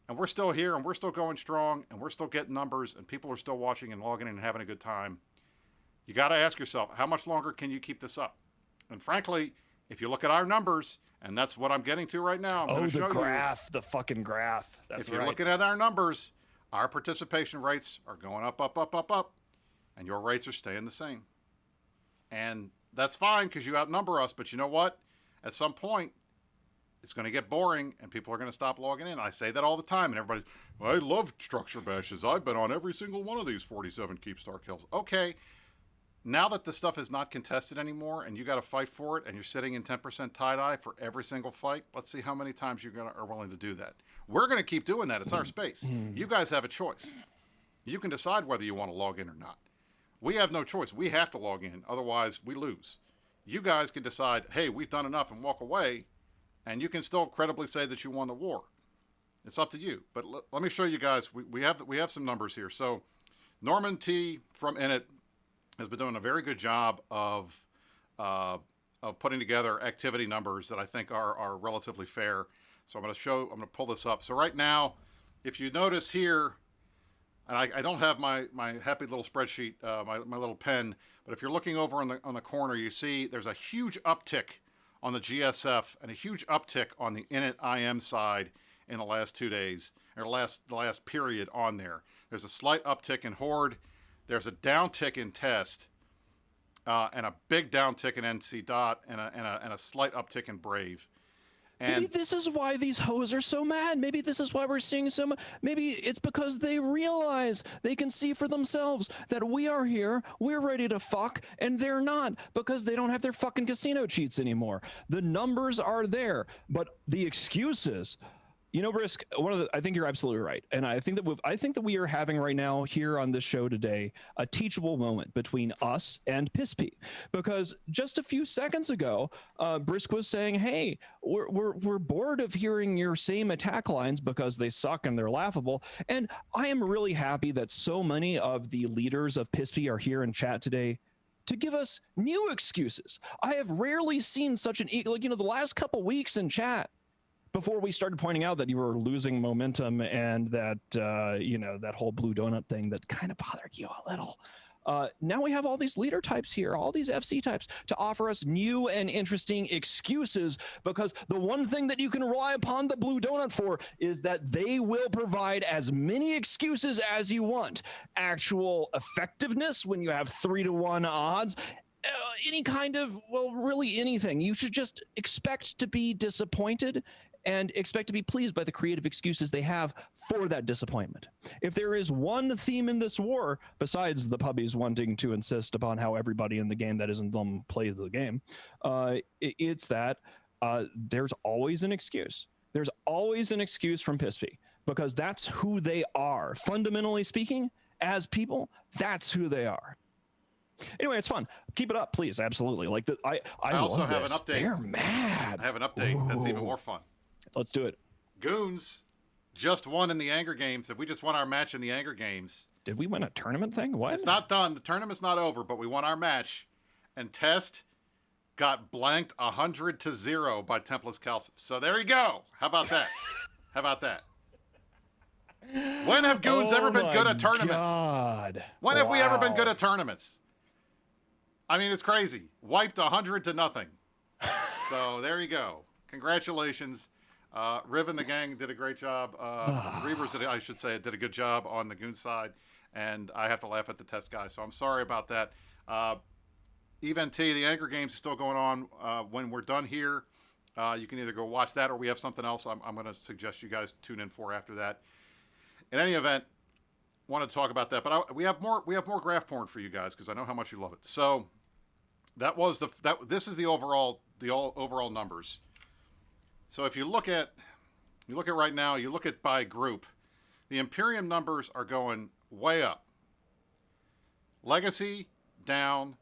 And we're still here, and we're still going strong, and we're still getting numbers, and people are still watching and logging in and having a good time. You got to ask yourself, how much longer can you keep this up? And frankly, if you look at our numbers, and that's what I'm getting to right now. The graph, the fucking graph. That's if you're looking at our numbers, our participation rates are going up, and your rates are staying the same. And that's fine because you outnumber us, but you know what? At some point, it's going to get boring, and people are going to stop logging in. I say that all the time, and everybody, I love structure bashes. I've been on every single one of these 47 keep star kills. Okay. Now that the stuff is not contested anymore and you got to fight for it and you're sitting in 10% tie-dye for every single fight, let's see how many times you are willing to do that. We're going to keep doing that. It's our space. You guys have a choice. You can decide whether you want to log in or not. We have no choice. We have to log in. Otherwise, we lose. You guys can decide, hey, we've done enough and walk away, and you can still credibly say that you won the war. It's up to you. But let me show you guys. We have some numbers here. So Norman T. from Init has been doing a very good job of putting together activity numbers that I think are relatively fair. So I'm going to pull this up. So right now, if you notice here, and I don't have my happy little spreadsheet, my little pen, but if you're looking over on the corner, you see there's a huge uptick on the GSF and a huge uptick on the Init IM side in the last 2 days, or the last period on there. There's a slight uptick in Horde. There's a downtick in Test, and a big downtick in NC Dot, and a slight uptick in Brave. And maybe this is why these hoes are so mad. Maybe this is why we're seeing so much. Maybe it's because they realize they can see for themselves that we are here, we're ready to fuck, and they're not because they don't have their fucking casino cheats anymore. The numbers are there, but the excuses. You know, Brisk, I think you're absolutely right. And I think that we are having right now here on this show today a teachable moment between us and Pispy. Because just a few seconds ago, Brisk was saying, hey, we're bored of hearing your same attack lines because they suck and they're laughable. And I am really happy that so many of the leaders of Pispy are here in chat today to give us new excuses. I have rarely seen such an, the last couple weeks in chat, before we started pointing out that you were losing momentum and that, that whole blue donut thing that kind of bothered you a little. Now we have all these leader types here, all these FC types to offer us new and interesting excuses, because the one thing that you can rely upon the Blue Donut for is that they will provide as many excuses as you want. Actual effectiveness when you have 3-to-1 odds, any kind of, well, really anything. You should just expect to be disappointed and expect to be pleased by the creative excuses they have for that disappointment. If there is one theme in this war, besides the puppies wanting to insist upon how everybody in the game that isn't them plays the game, it's that there's always an excuse. There's always an excuse from Pispy, because that's who they are. Fundamentally speaking, as people, that's who they are. Anyway, it's fun. Keep it up, please. Absolutely. Like I also love have this. an update. They're mad. I have an update that's even more fun. Let's do it. Goons just won in the Anger Games. We just won our match in the Anger Games. Did we win a tournament thing? What? It's not done. The tournament's not over, but we won our match. And Test got blanked 100-0 by Templus Calcif. So there you go. How about that? How about that? When have Goons ever been good at tournaments? God. When have we ever been good at tournaments? I mean, it's crazy. Wiped 100-0. So there you go. Congratulations. Riv and the gang did a great job. Reavers, I should say, did a good job on the Goon side. And I have to laugh at the Test guy. So I'm sorry about that. Event T, the Anger Games is still going on. When we're done here, you can either go watch that or we have something else I'm going to suggest you guys tune in for after that. In any event, want to talk about that, but we have more graph porn for you guys because I know how much you love it. So this is the overall numbers. So if you look at right now, you look at by group, the Imperium numbers are going way up. Legacy down,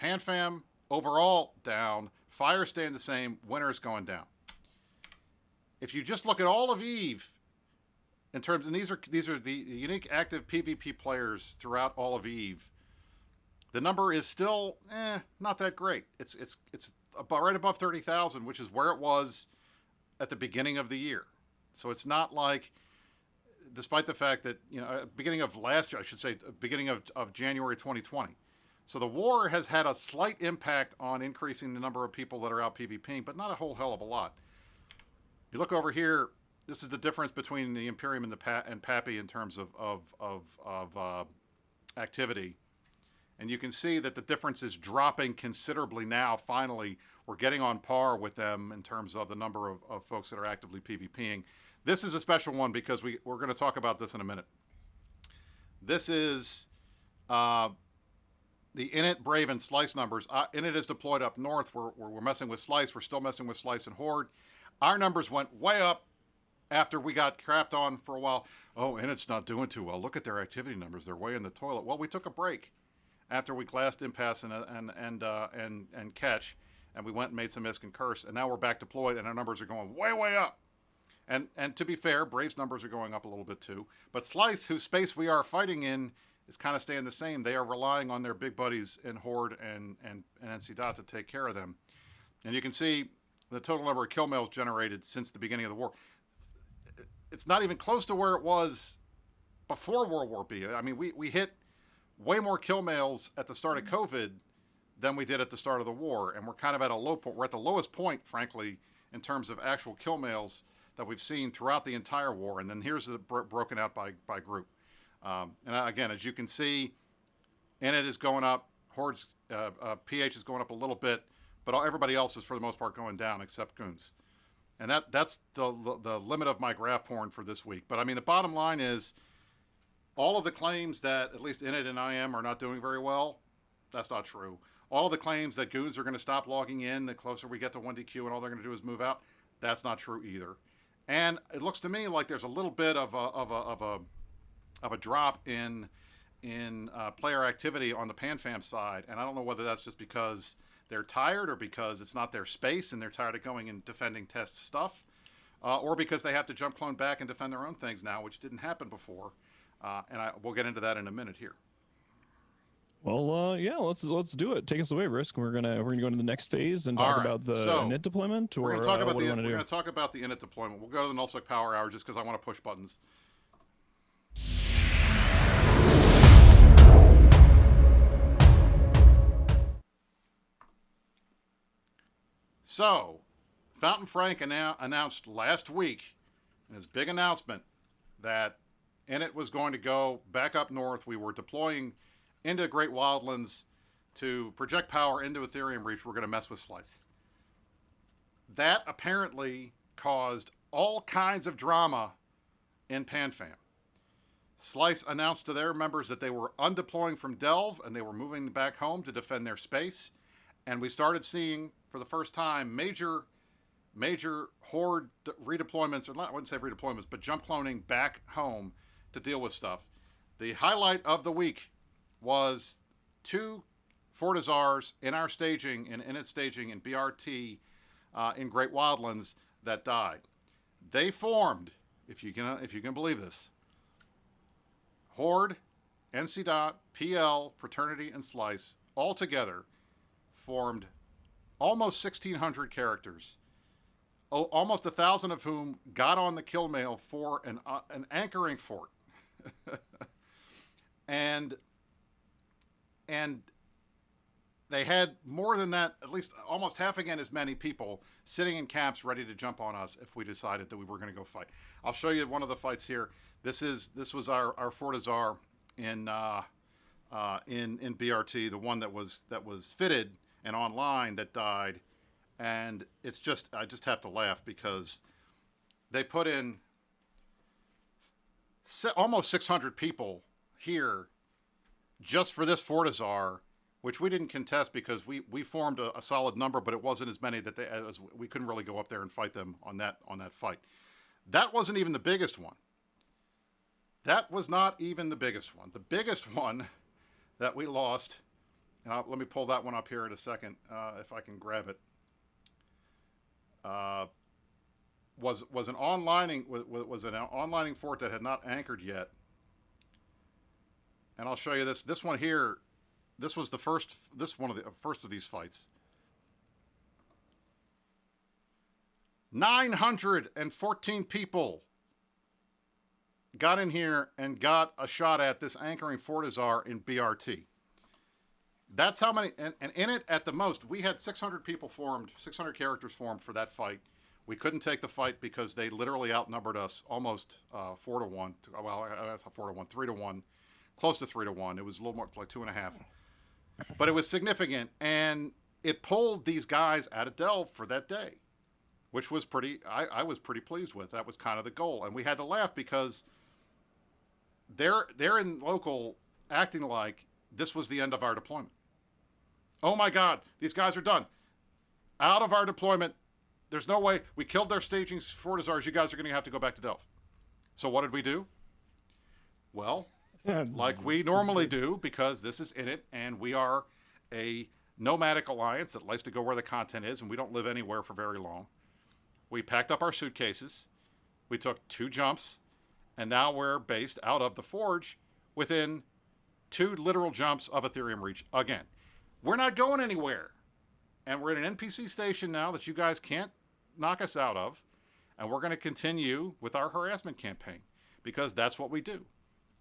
PanFam overall down, Fire staying the same, Winners going down. If you just look at all of EVE, in terms, and these are the unique active PvP players throughout all of EVE, the number is still not that great. It's about right above 30,000, which is where it was at the beginning of the year. So it's not like, despite the fact that, beginning of last year, I should say, beginning of January 2020. So the war has had a slight impact on increasing the number of people that are out PvPing, but not a whole hell of a lot. You look over here. This is the difference between the Imperium and Pappy in terms of activity. And you can see that the difference is dropping considerably now. Finally, we're getting on par with them in terms of the number of folks that are actively PvPing. This is a special one because we're going to talk about this in a minute. This is the Init, Brave, and Slice numbers. Init is deployed up north. We're messing with Slice. We're still messing with Slice and Horde. Our numbers went way up after we got crapped on for a while. Oh, and it's not doing too well. Look at their activity numbers. They're way in the toilet. Well, we took a break after we glassed Impasse and Catch, and we went and made some Isk and Curse, and now we're back deployed, and our numbers are going way, way up. And to be fair, Brave's numbers are going up a little bit too. But Slice, whose space we are fighting in, is kind of staying the same. They are relying on their big buddies in Horde and NC Dot to take care of them. And you can see the total number of kill mails generated since the beginning of the war. It's not even close to where it was before World War B. I mean, we hit way more kill mails at the start of COVID than we did at the start of the war, and we're kind of at a low point. We're at the lowest point, frankly, in terms of actual kill mails that we've seen throughout the entire war. And then here's the broken out by group. And again, as you can see, Init is going up, Horde's PH is going up a little bit, but everybody else is for the most part going down except Goons. And that's the limit of my graph porn for this week. But I mean, the bottom line is, all of the claims that at least Init and IM are not doing very well, that's not true. All of the claims that Goons are going to stop logging in the closer we get to 1DQ and all they're going to do is move out, that's not true either. And it looks to me like there's a little bit of a drop in player activity on the PanFam side, and I don't know whether that's just because they're tired or because it's not their space and they're tired of going and defending Test stuff, or because they have to jump clone back and defend their own things now, which didn't happen before. And we'll get into that in a minute here. Well, yeah, let's do it. Take us away, Risk. We're gonna go into the next phase and talk about the init deployment. Or we're gonna talk about what do you want to do? We're gonna talk about the init deployment. We'll go to the nullsec power hour just because I want to push buttons. So, Fountain Frank announced last week in his big announcement that Init was going to go back up north. We were deploying into Great Wildlands to project power into Ethereum Reach. We're going to mess with Slice. That apparently caused all kinds of drama in PanFam. Slice announced to their members that they were undeploying from Delve and they were moving back home to defend their space. And we started seeing, for the first time, major horde redeployments, or I wouldn't say redeployments, but jump cloning back home to deal with stuff. The highlight of the week was 2 Fortizars in our staging, in its staging in BRT in Great Wildlands that died. They formed, if you can believe this, Horde, NC Dot, PL, Fraternity, and Slice all together formed almost 1,600 characters, almost 1,000 of whom got on the kill mail for an anchoring fort. and they had more than that, at least almost half again as many people sitting in camps ready to jump on us if we decided that we were going to go fight. I'll show you one of the fights here. This was our Fortizar in BRT, the one that was fitted and online that died, and it's just, I just have to laugh because they put in almost 600 people here just for this Fortizar, which we didn't contest because we formed a solid number, but it wasn't as many that we couldn't really go up there and fight them on that fight. That wasn't even the biggest one. That was not even the biggest one. The biggest one that we lost, and let me pull that one up here in a second if I can grab it. Was an onlining fort that had not anchored yet, and I'll show you this. This one here. This was the first. This one of the first of these fights. 914 people got in here and got a shot at this anchoring Fortizar in BRT. That's how many. And in it, at the most, we had 600 people formed, 600 characters formed for that fight. We couldn't take the fight because they literally outnumbered us almost 4 to 1. Well, that's not 4 to 1, 3 to 1, close to 3 to 1. It was a little more like 2.5. But it was significant, and it pulled these guys out of Delve for that day, which was pretty. I was pretty pleased with. That was kind of the goal, and we had to laugh because they're in local acting like this was the end of our deployment. Oh my God, these guys are done. Out of our deployment. There's no way. We killed their staging Fortizars. You guys are going to have to go back to Delve. So what did we do? Well, like we normally do, because this is in it, and we are a nomadic alliance that likes to go where the content is, and we don't live anywhere for very long. We packed up our suitcases. We took 2 jumps, and now we're based out of the Forge within 2 literal jumps of Ethereum Reach again. We're not going anywhere. And we're in an NPC station now that you guys can't knock us out of. And we're going to continue with our harassment campaign because that's what we do.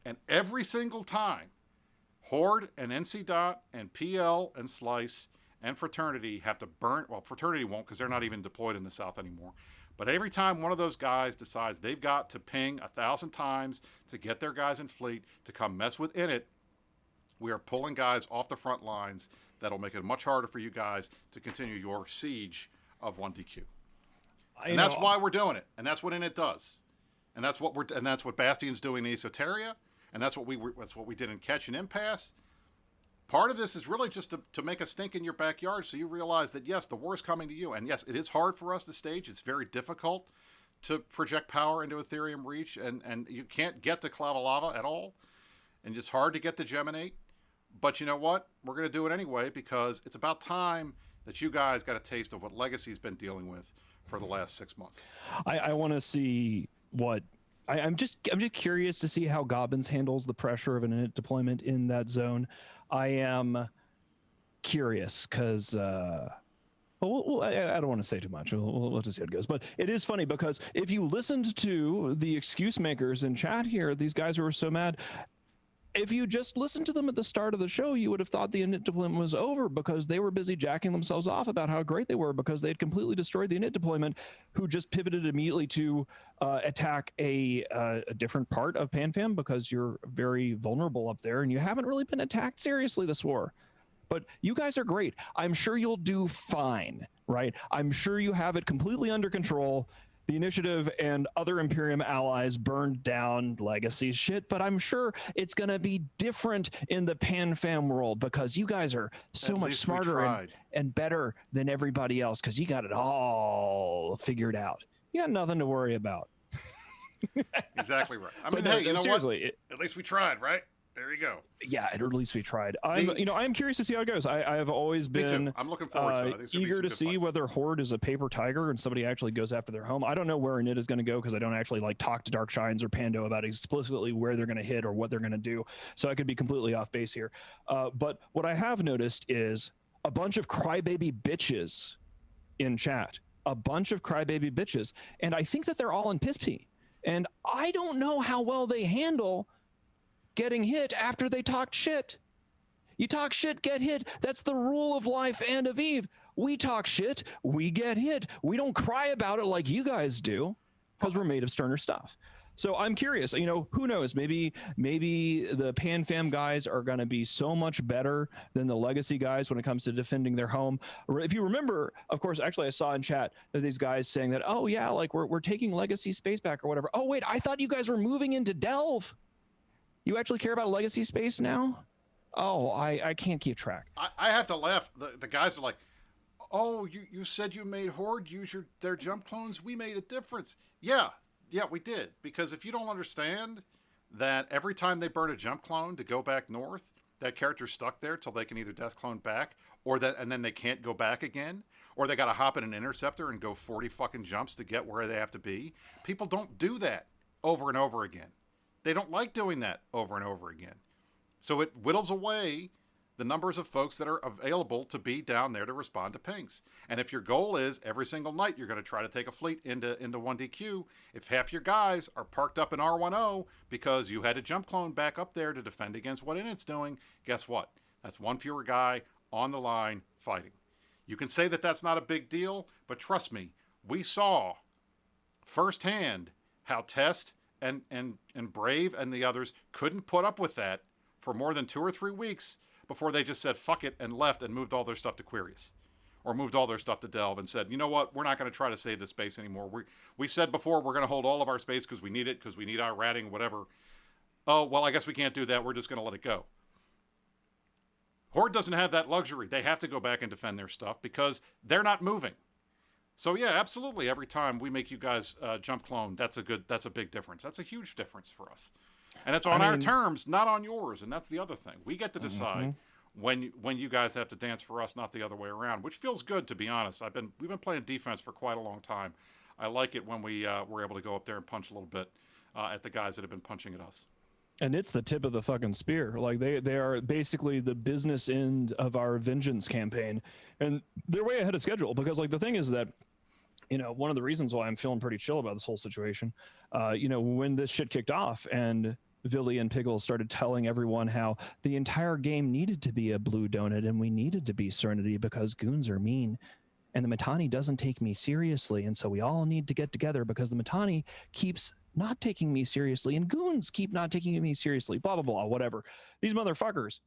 And every single time, Horde and NC Dot and PL and Slice and Fraternity have to burn. Well, Fraternity won't because they're not even deployed in the South anymore. But every time one of those guys decides they've got to ping 1,000 times to get their guys in fleet to come mess with Init, we are pulling guys off the front lines. That'll make it much harder for you guys to continue your siege of 1DQ. And that's why we're doing it. And that's what Init does. And that's what Bastion's doing in Esoteria. And that's what we did in Catch and Impasse. Part of this is really just to make a stink in your backyard so you realize that, yes, the war is coming to you. And yes, it is hard for us to stage. It's very difficult to project power into Ethereum Reach. And you can't get to Cloud of Lava at all. And it's hard to get to Geminate. But you know what? We're going to do it anyway because it's about time that you guys got a taste of what Legacy's been dealing with for the last 6 months. I want to see what I'm just curious to see how Gobbins handles the pressure of an Init deployment in that zone. I am curious because I don't want to say too much. We'll just see how it goes. But it is funny because if you listened to the excuse makers in chat here, these guys who were so mad, if you just listened to them at the start of the show, you would have thought the init deployment was over because they were busy jacking themselves off about how great they were because they had completely destroyed the init deployment, who just pivoted immediately to attack a different part of PanFam because you're very vulnerable up there and you haven't really been attacked seriously this war. But you guys are great. I'm sure you'll do fine, right? I'm sure you have it completely under control. The Initiative and other Imperium allies burned down legacy shit, but I'm sure it's going to be different in the PanFam world because you guys are so much smarter and better than everybody else because you got it all figured out. You got nothing to worry about. Exactly right. I mean, hey, you know seriously, what? At least we tried, right? There you go. Yeah, at least we tried. I'm curious to see how it goes. I have always been I'm looking forward to it. Eager to see whether Horde is a paper tiger and somebody actually goes after their home. I don't know where Init is going to go because I don't actually like talk to Dark Shines or Pando about explicitly where they're going to hit or what they're going to do. So I could be completely off base here. But what I have noticed is a bunch of crybaby bitches in chat. A bunch of crybaby bitches. And I think that they're all in piss pee. And I don't know how well they handle getting hit after they talked shit. You talk shit, get hit. That's the rule of life and of Eve. We talk shit, we get hit. We don't cry about it like you guys do because we're made of sterner stuff. So I'm curious, who knows? Maybe the PanFam guys are going to be so much better than the Legacy guys when it comes to defending their home. If you remember, of course, actually I saw in chat that these guys saying that, oh yeah, like we're taking Legacy space back or whatever. Oh wait, I thought you guys were moving into Delve. You actually care about legacy space now? Oh, I can't keep track. I have to laugh. The guys are like, oh, you said you made Horde use their jump clones. We made a difference. Yeah, we did. Because if you don't understand that every time they burn a jump clone to go back north, that character's stuck there till they can either death clone back and then they can't go back again, or they got to hop in an interceptor and go 40 fucking jumps to get where they have to be. People don't do that over and over again. They don't like doing that over and over again. So it whittles away the numbers of folks that are available to be down there to respond to pings. And if your goal is every single night you're going to try to take a fleet into 1DQ, if half your guys are parked up in R10 because you had to jump clone back up there to defend against what Init's doing, guess what? That's one fewer guy on the line fighting. You can say that that's not a big deal, but trust me, we saw firsthand how Test and Brave and the others couldn't put up with that for more than 2 or 3 weeks before they just said fuck it and left and moved all their stuff to Quirius or moved all their stuff to Delve and said, you know what, we're not going to try to save this space anymore. We said before we're going to hold all of our space because we need it, because we need our ratting, whatever. Oh, well, I guess we can't do that. We're just going to let it go. Horde doesn't have that luxury. They have to go back and defend their stuff because they're not moving. So yeah, absolutely. Every time we make you guys jump clone, that's a big difference. That's a huge difference for us, and it's on our terms, not on yours. And that's the other thing. We get to decide when you guys have to dance for us, not the other way around. Which feels good, to be honest. We've been playing defense for quite a long time. I like it when we were able to go up there and punch a little bit at the guys that have been punching at us. And it's the tip of the fucking spear. Like they are basically the business end of our vengeance campaign, and they're way ahead of schedule because like the thing is that, one of the reasons why I'm feeling pretty chill about this whole situation, when this shit kicked off and Villy and Piggle started telling everyone how the entire game needed to be a blue donut and we needed to be Serenity because goons are mean and the Mittani doesn't take me seriously. And so we all need to get together because the Mittani keeps not taking me seriously and goons keep not taking me seriously, blah, blah, blah, whatever. These motherfuckers.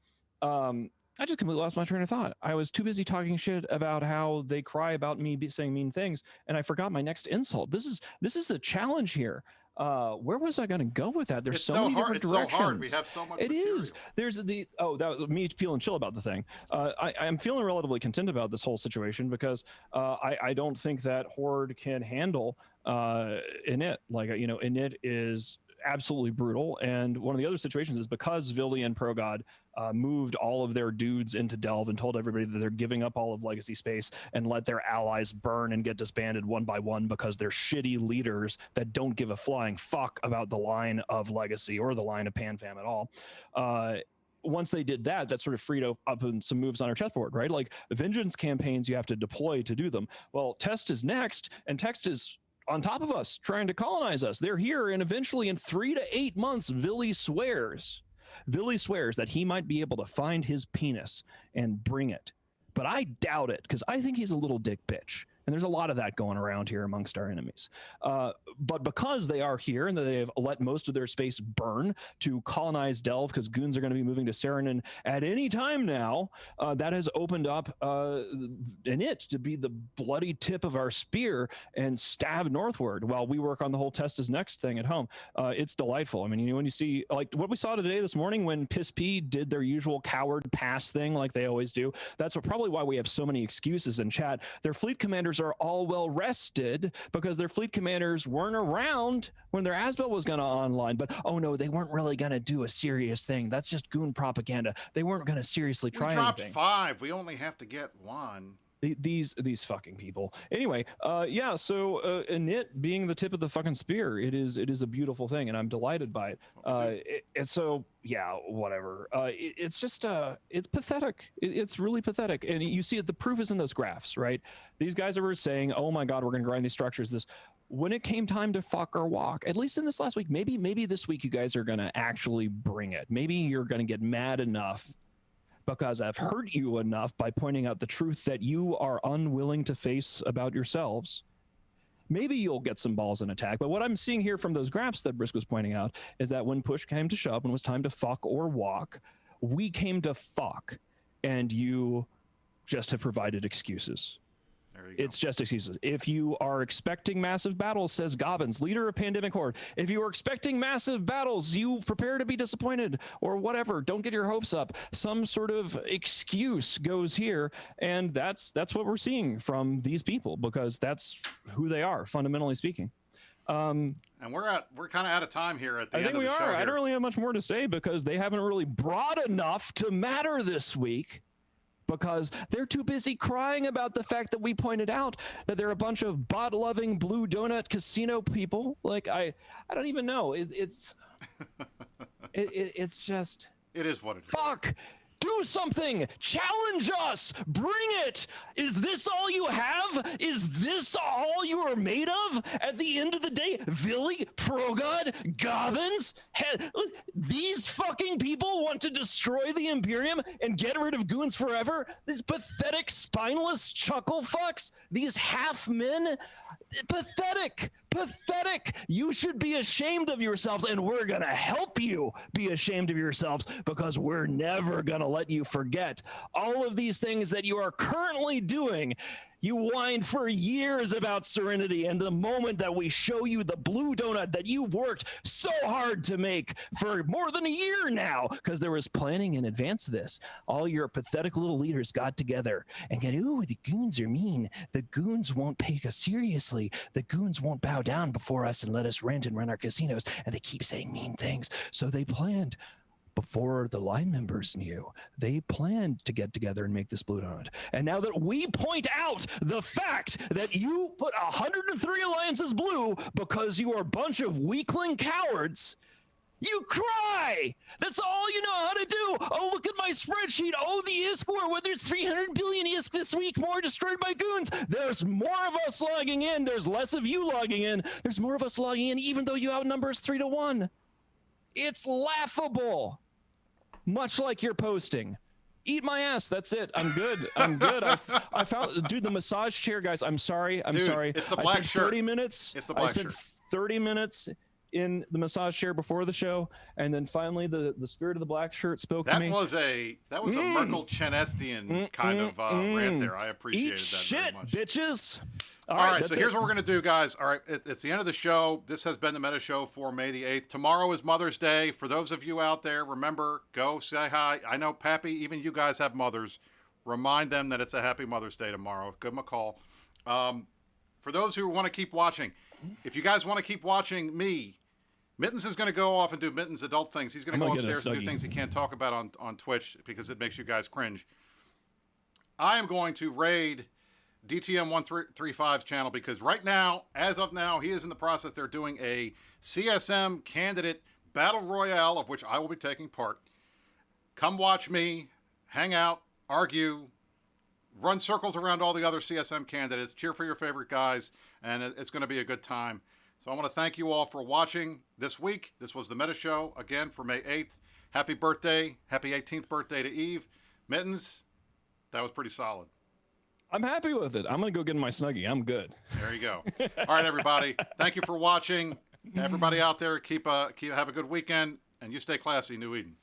I just completely lost my train of thought. I was too busy talking shit about how they cry about me saying mean things, and I forgot my next insult. This is a challenge here. Where was I going to go with that? There's so many different directions. So hard. We have so much It material. is. There's that was me feeling chill about the thing. I'm feeling relatively content about this whole situation because I don't think that Horde can handle Init. Like, Init is absolutely brutal. And one of the other situations is because Villy and Progod moved all of their dudes into Delve and told everybody that they're giving up all of legacy space and let their allies burn and get disbanded one by one because they're shitty leaders that don't give a flying fuck about the line of legacy or the line of PanFam at all. Once they did that sort of freed up some moves on our chessboard, right? Like vengeance campaigns, you have to deploy to do them. Well, Test is next, and Text is on top of us, trying to colonize us. They're here, and eventually in 3 to 8 months, Villy swears Billy swears that he might be able to find his penis and bring it, but I doubt it because I think he's a little dick bitch. And there's a lot of that going around here amongst our enemies. But because they are here and they have let most of their space burn to colonize Delve, because goons are going to be moving to Saranen at any time now, that has opened up it to be the bloody tip of our spear and stab northward while we work on the whole test is next thing at home. It's delightful. I mean, when you see like what we saw today this morning when Piss P did their usual coward pass thing like they always do, that's probably why we have so many excuses in chat. Their fleet commanders are all well rested because their fleet commanders weren't around when their Asbel was going to online. But oh no, they weren't really going to do a serious thing. That's just goon propaganda. They weren't going to seriously try anything. We dropped 5. We only have to get 1. These fucking people. Anyway, yeah. So Init being the tip of the fucking spear, it is a beautiful thing, and I'm delighted by it. And so yeah, whatever. It's just it's pathetic. It's really pathetic, and you see it. The proof is in those graphs, right? These guys are saying, "Oh my God, we're going to grind these structures." This. When it came time to fuck or walk, at least in this last week, maybe this week you guys are going to actually bring it. Maybe you're going to get mad enough because I've hurt you enough by pointing out the truth that you are unwilling to face about yourselves. Maybe you'll get some balls and attack. But what I'm seeing here from those graphs that Brisk was pointing out is that when push came to shove, when it was time to fuck or walk, we came to fuck, and you just have provided excuses. It's just excuses. If you are expecting massive battles, says Gobbins, leader of Pandemic Horde, if you are expecting massive battles, you prepare to be disappointed or whatever. Don't get your hopes up. Some sort of excuse goes here, and that's what we're seeing from these people because that's who they are, fundamentally speaking. And we're kind of out of time here at the end of the show. I think we are. I don't really have much more to say because they haven't really brought enough to matter this week. Because they're too busy crying about the fact that we pointed out that they're a bunch of bot-loving blue donut casino people. Like I don't even know. It's just. It is what it is. Fuck. Do something. Challenge us. Bring it. Is this all you have? Is this all you are made of? At the end of the day, Villy, Progod, Gobbins, these fucking people want to destroy the Imperium and get rid of goons forever? These pathetic, spineless chuckle fucks? These half men? Pathetic. Pathetic. You should be ashamed of yourselves, and we're going to help you be ashamed of yourselves because we're never going to let you forget all of these things that you are currently doing. You whined for years about Serenity, and the moment that we show you the blue donut that you've worked so hard to make for more than a year now, because there was planning in advance of this, all your pathetic little leaders got together and get, ooh, the goons are mean. The goons won't take us seriously. The goons won't bow down before us and let us rent and run our casinos, and they keep saying mean things. So they planned. Before the line members knew, they planned to get together and make this blue donut. And now that we point out the fact that you put 103 alliances blue because you are a bunch of weakling cowards, you cry. That's all you know how to do. Oh, look at my spreadsheet. Oh, the ISK war, where there's 300 billion ISK this week, more destroyed by goons. There's more of us logging in. There's less of you logging in. There's more of us logging in, even though you outnumber us 3-1. It's laughable. Much like you're posting. Eat my ass. That's it. I'm good. I found, dude, the massage chair, guys. I'm sorry. Dude, sorry. It's the black shirt. 30 minutes. It's the black shirt. I spent 30 minutes in the massage chair before the show, and then finally the spirit of the black shirt spoke to me. That was a Merkel Chenestian kind of rant there. I appreciated that very much. Bitches. All right, so here's what we're going to do, guys. All right, it's the end of the show. This has been the Meta Show for May the 8th. Tomorrow is Mother's Day. For those of you out there, remember, go say hi. I know, Pappy, even you guys have mothers. Remind them that it's a happy Mother's Day tomorrow. Give them a call. For those who want to keep watching, if you guys want to keep watching me, Mittens is going to go off and do Mittens adult things. He's going to go upstairs and do things he can't talk about on Twitch because it makes you guys cringe. I am going to raid DTM135's channel because right now, as of now, he is in the process. They're doing a CSM candidate battle royale of which I will be taking part. Come watch me, hang out, argue, run circles around all the other CSM candidates, cheer for your favorite guys, and it's going to be a good time. So I want to thank you all for watching this week. This was the Meta Show, again, for May 8th. Happy birthday. Happy 18th birthday to Eve. Mittens, that was pretty solid. I'm happy with it. I'm going to go get in my Snuggie. I'm good. There you go. All right, everybody. Thank you for watching. Everybody out there, have a good weekend, and you stay classy, New Eden.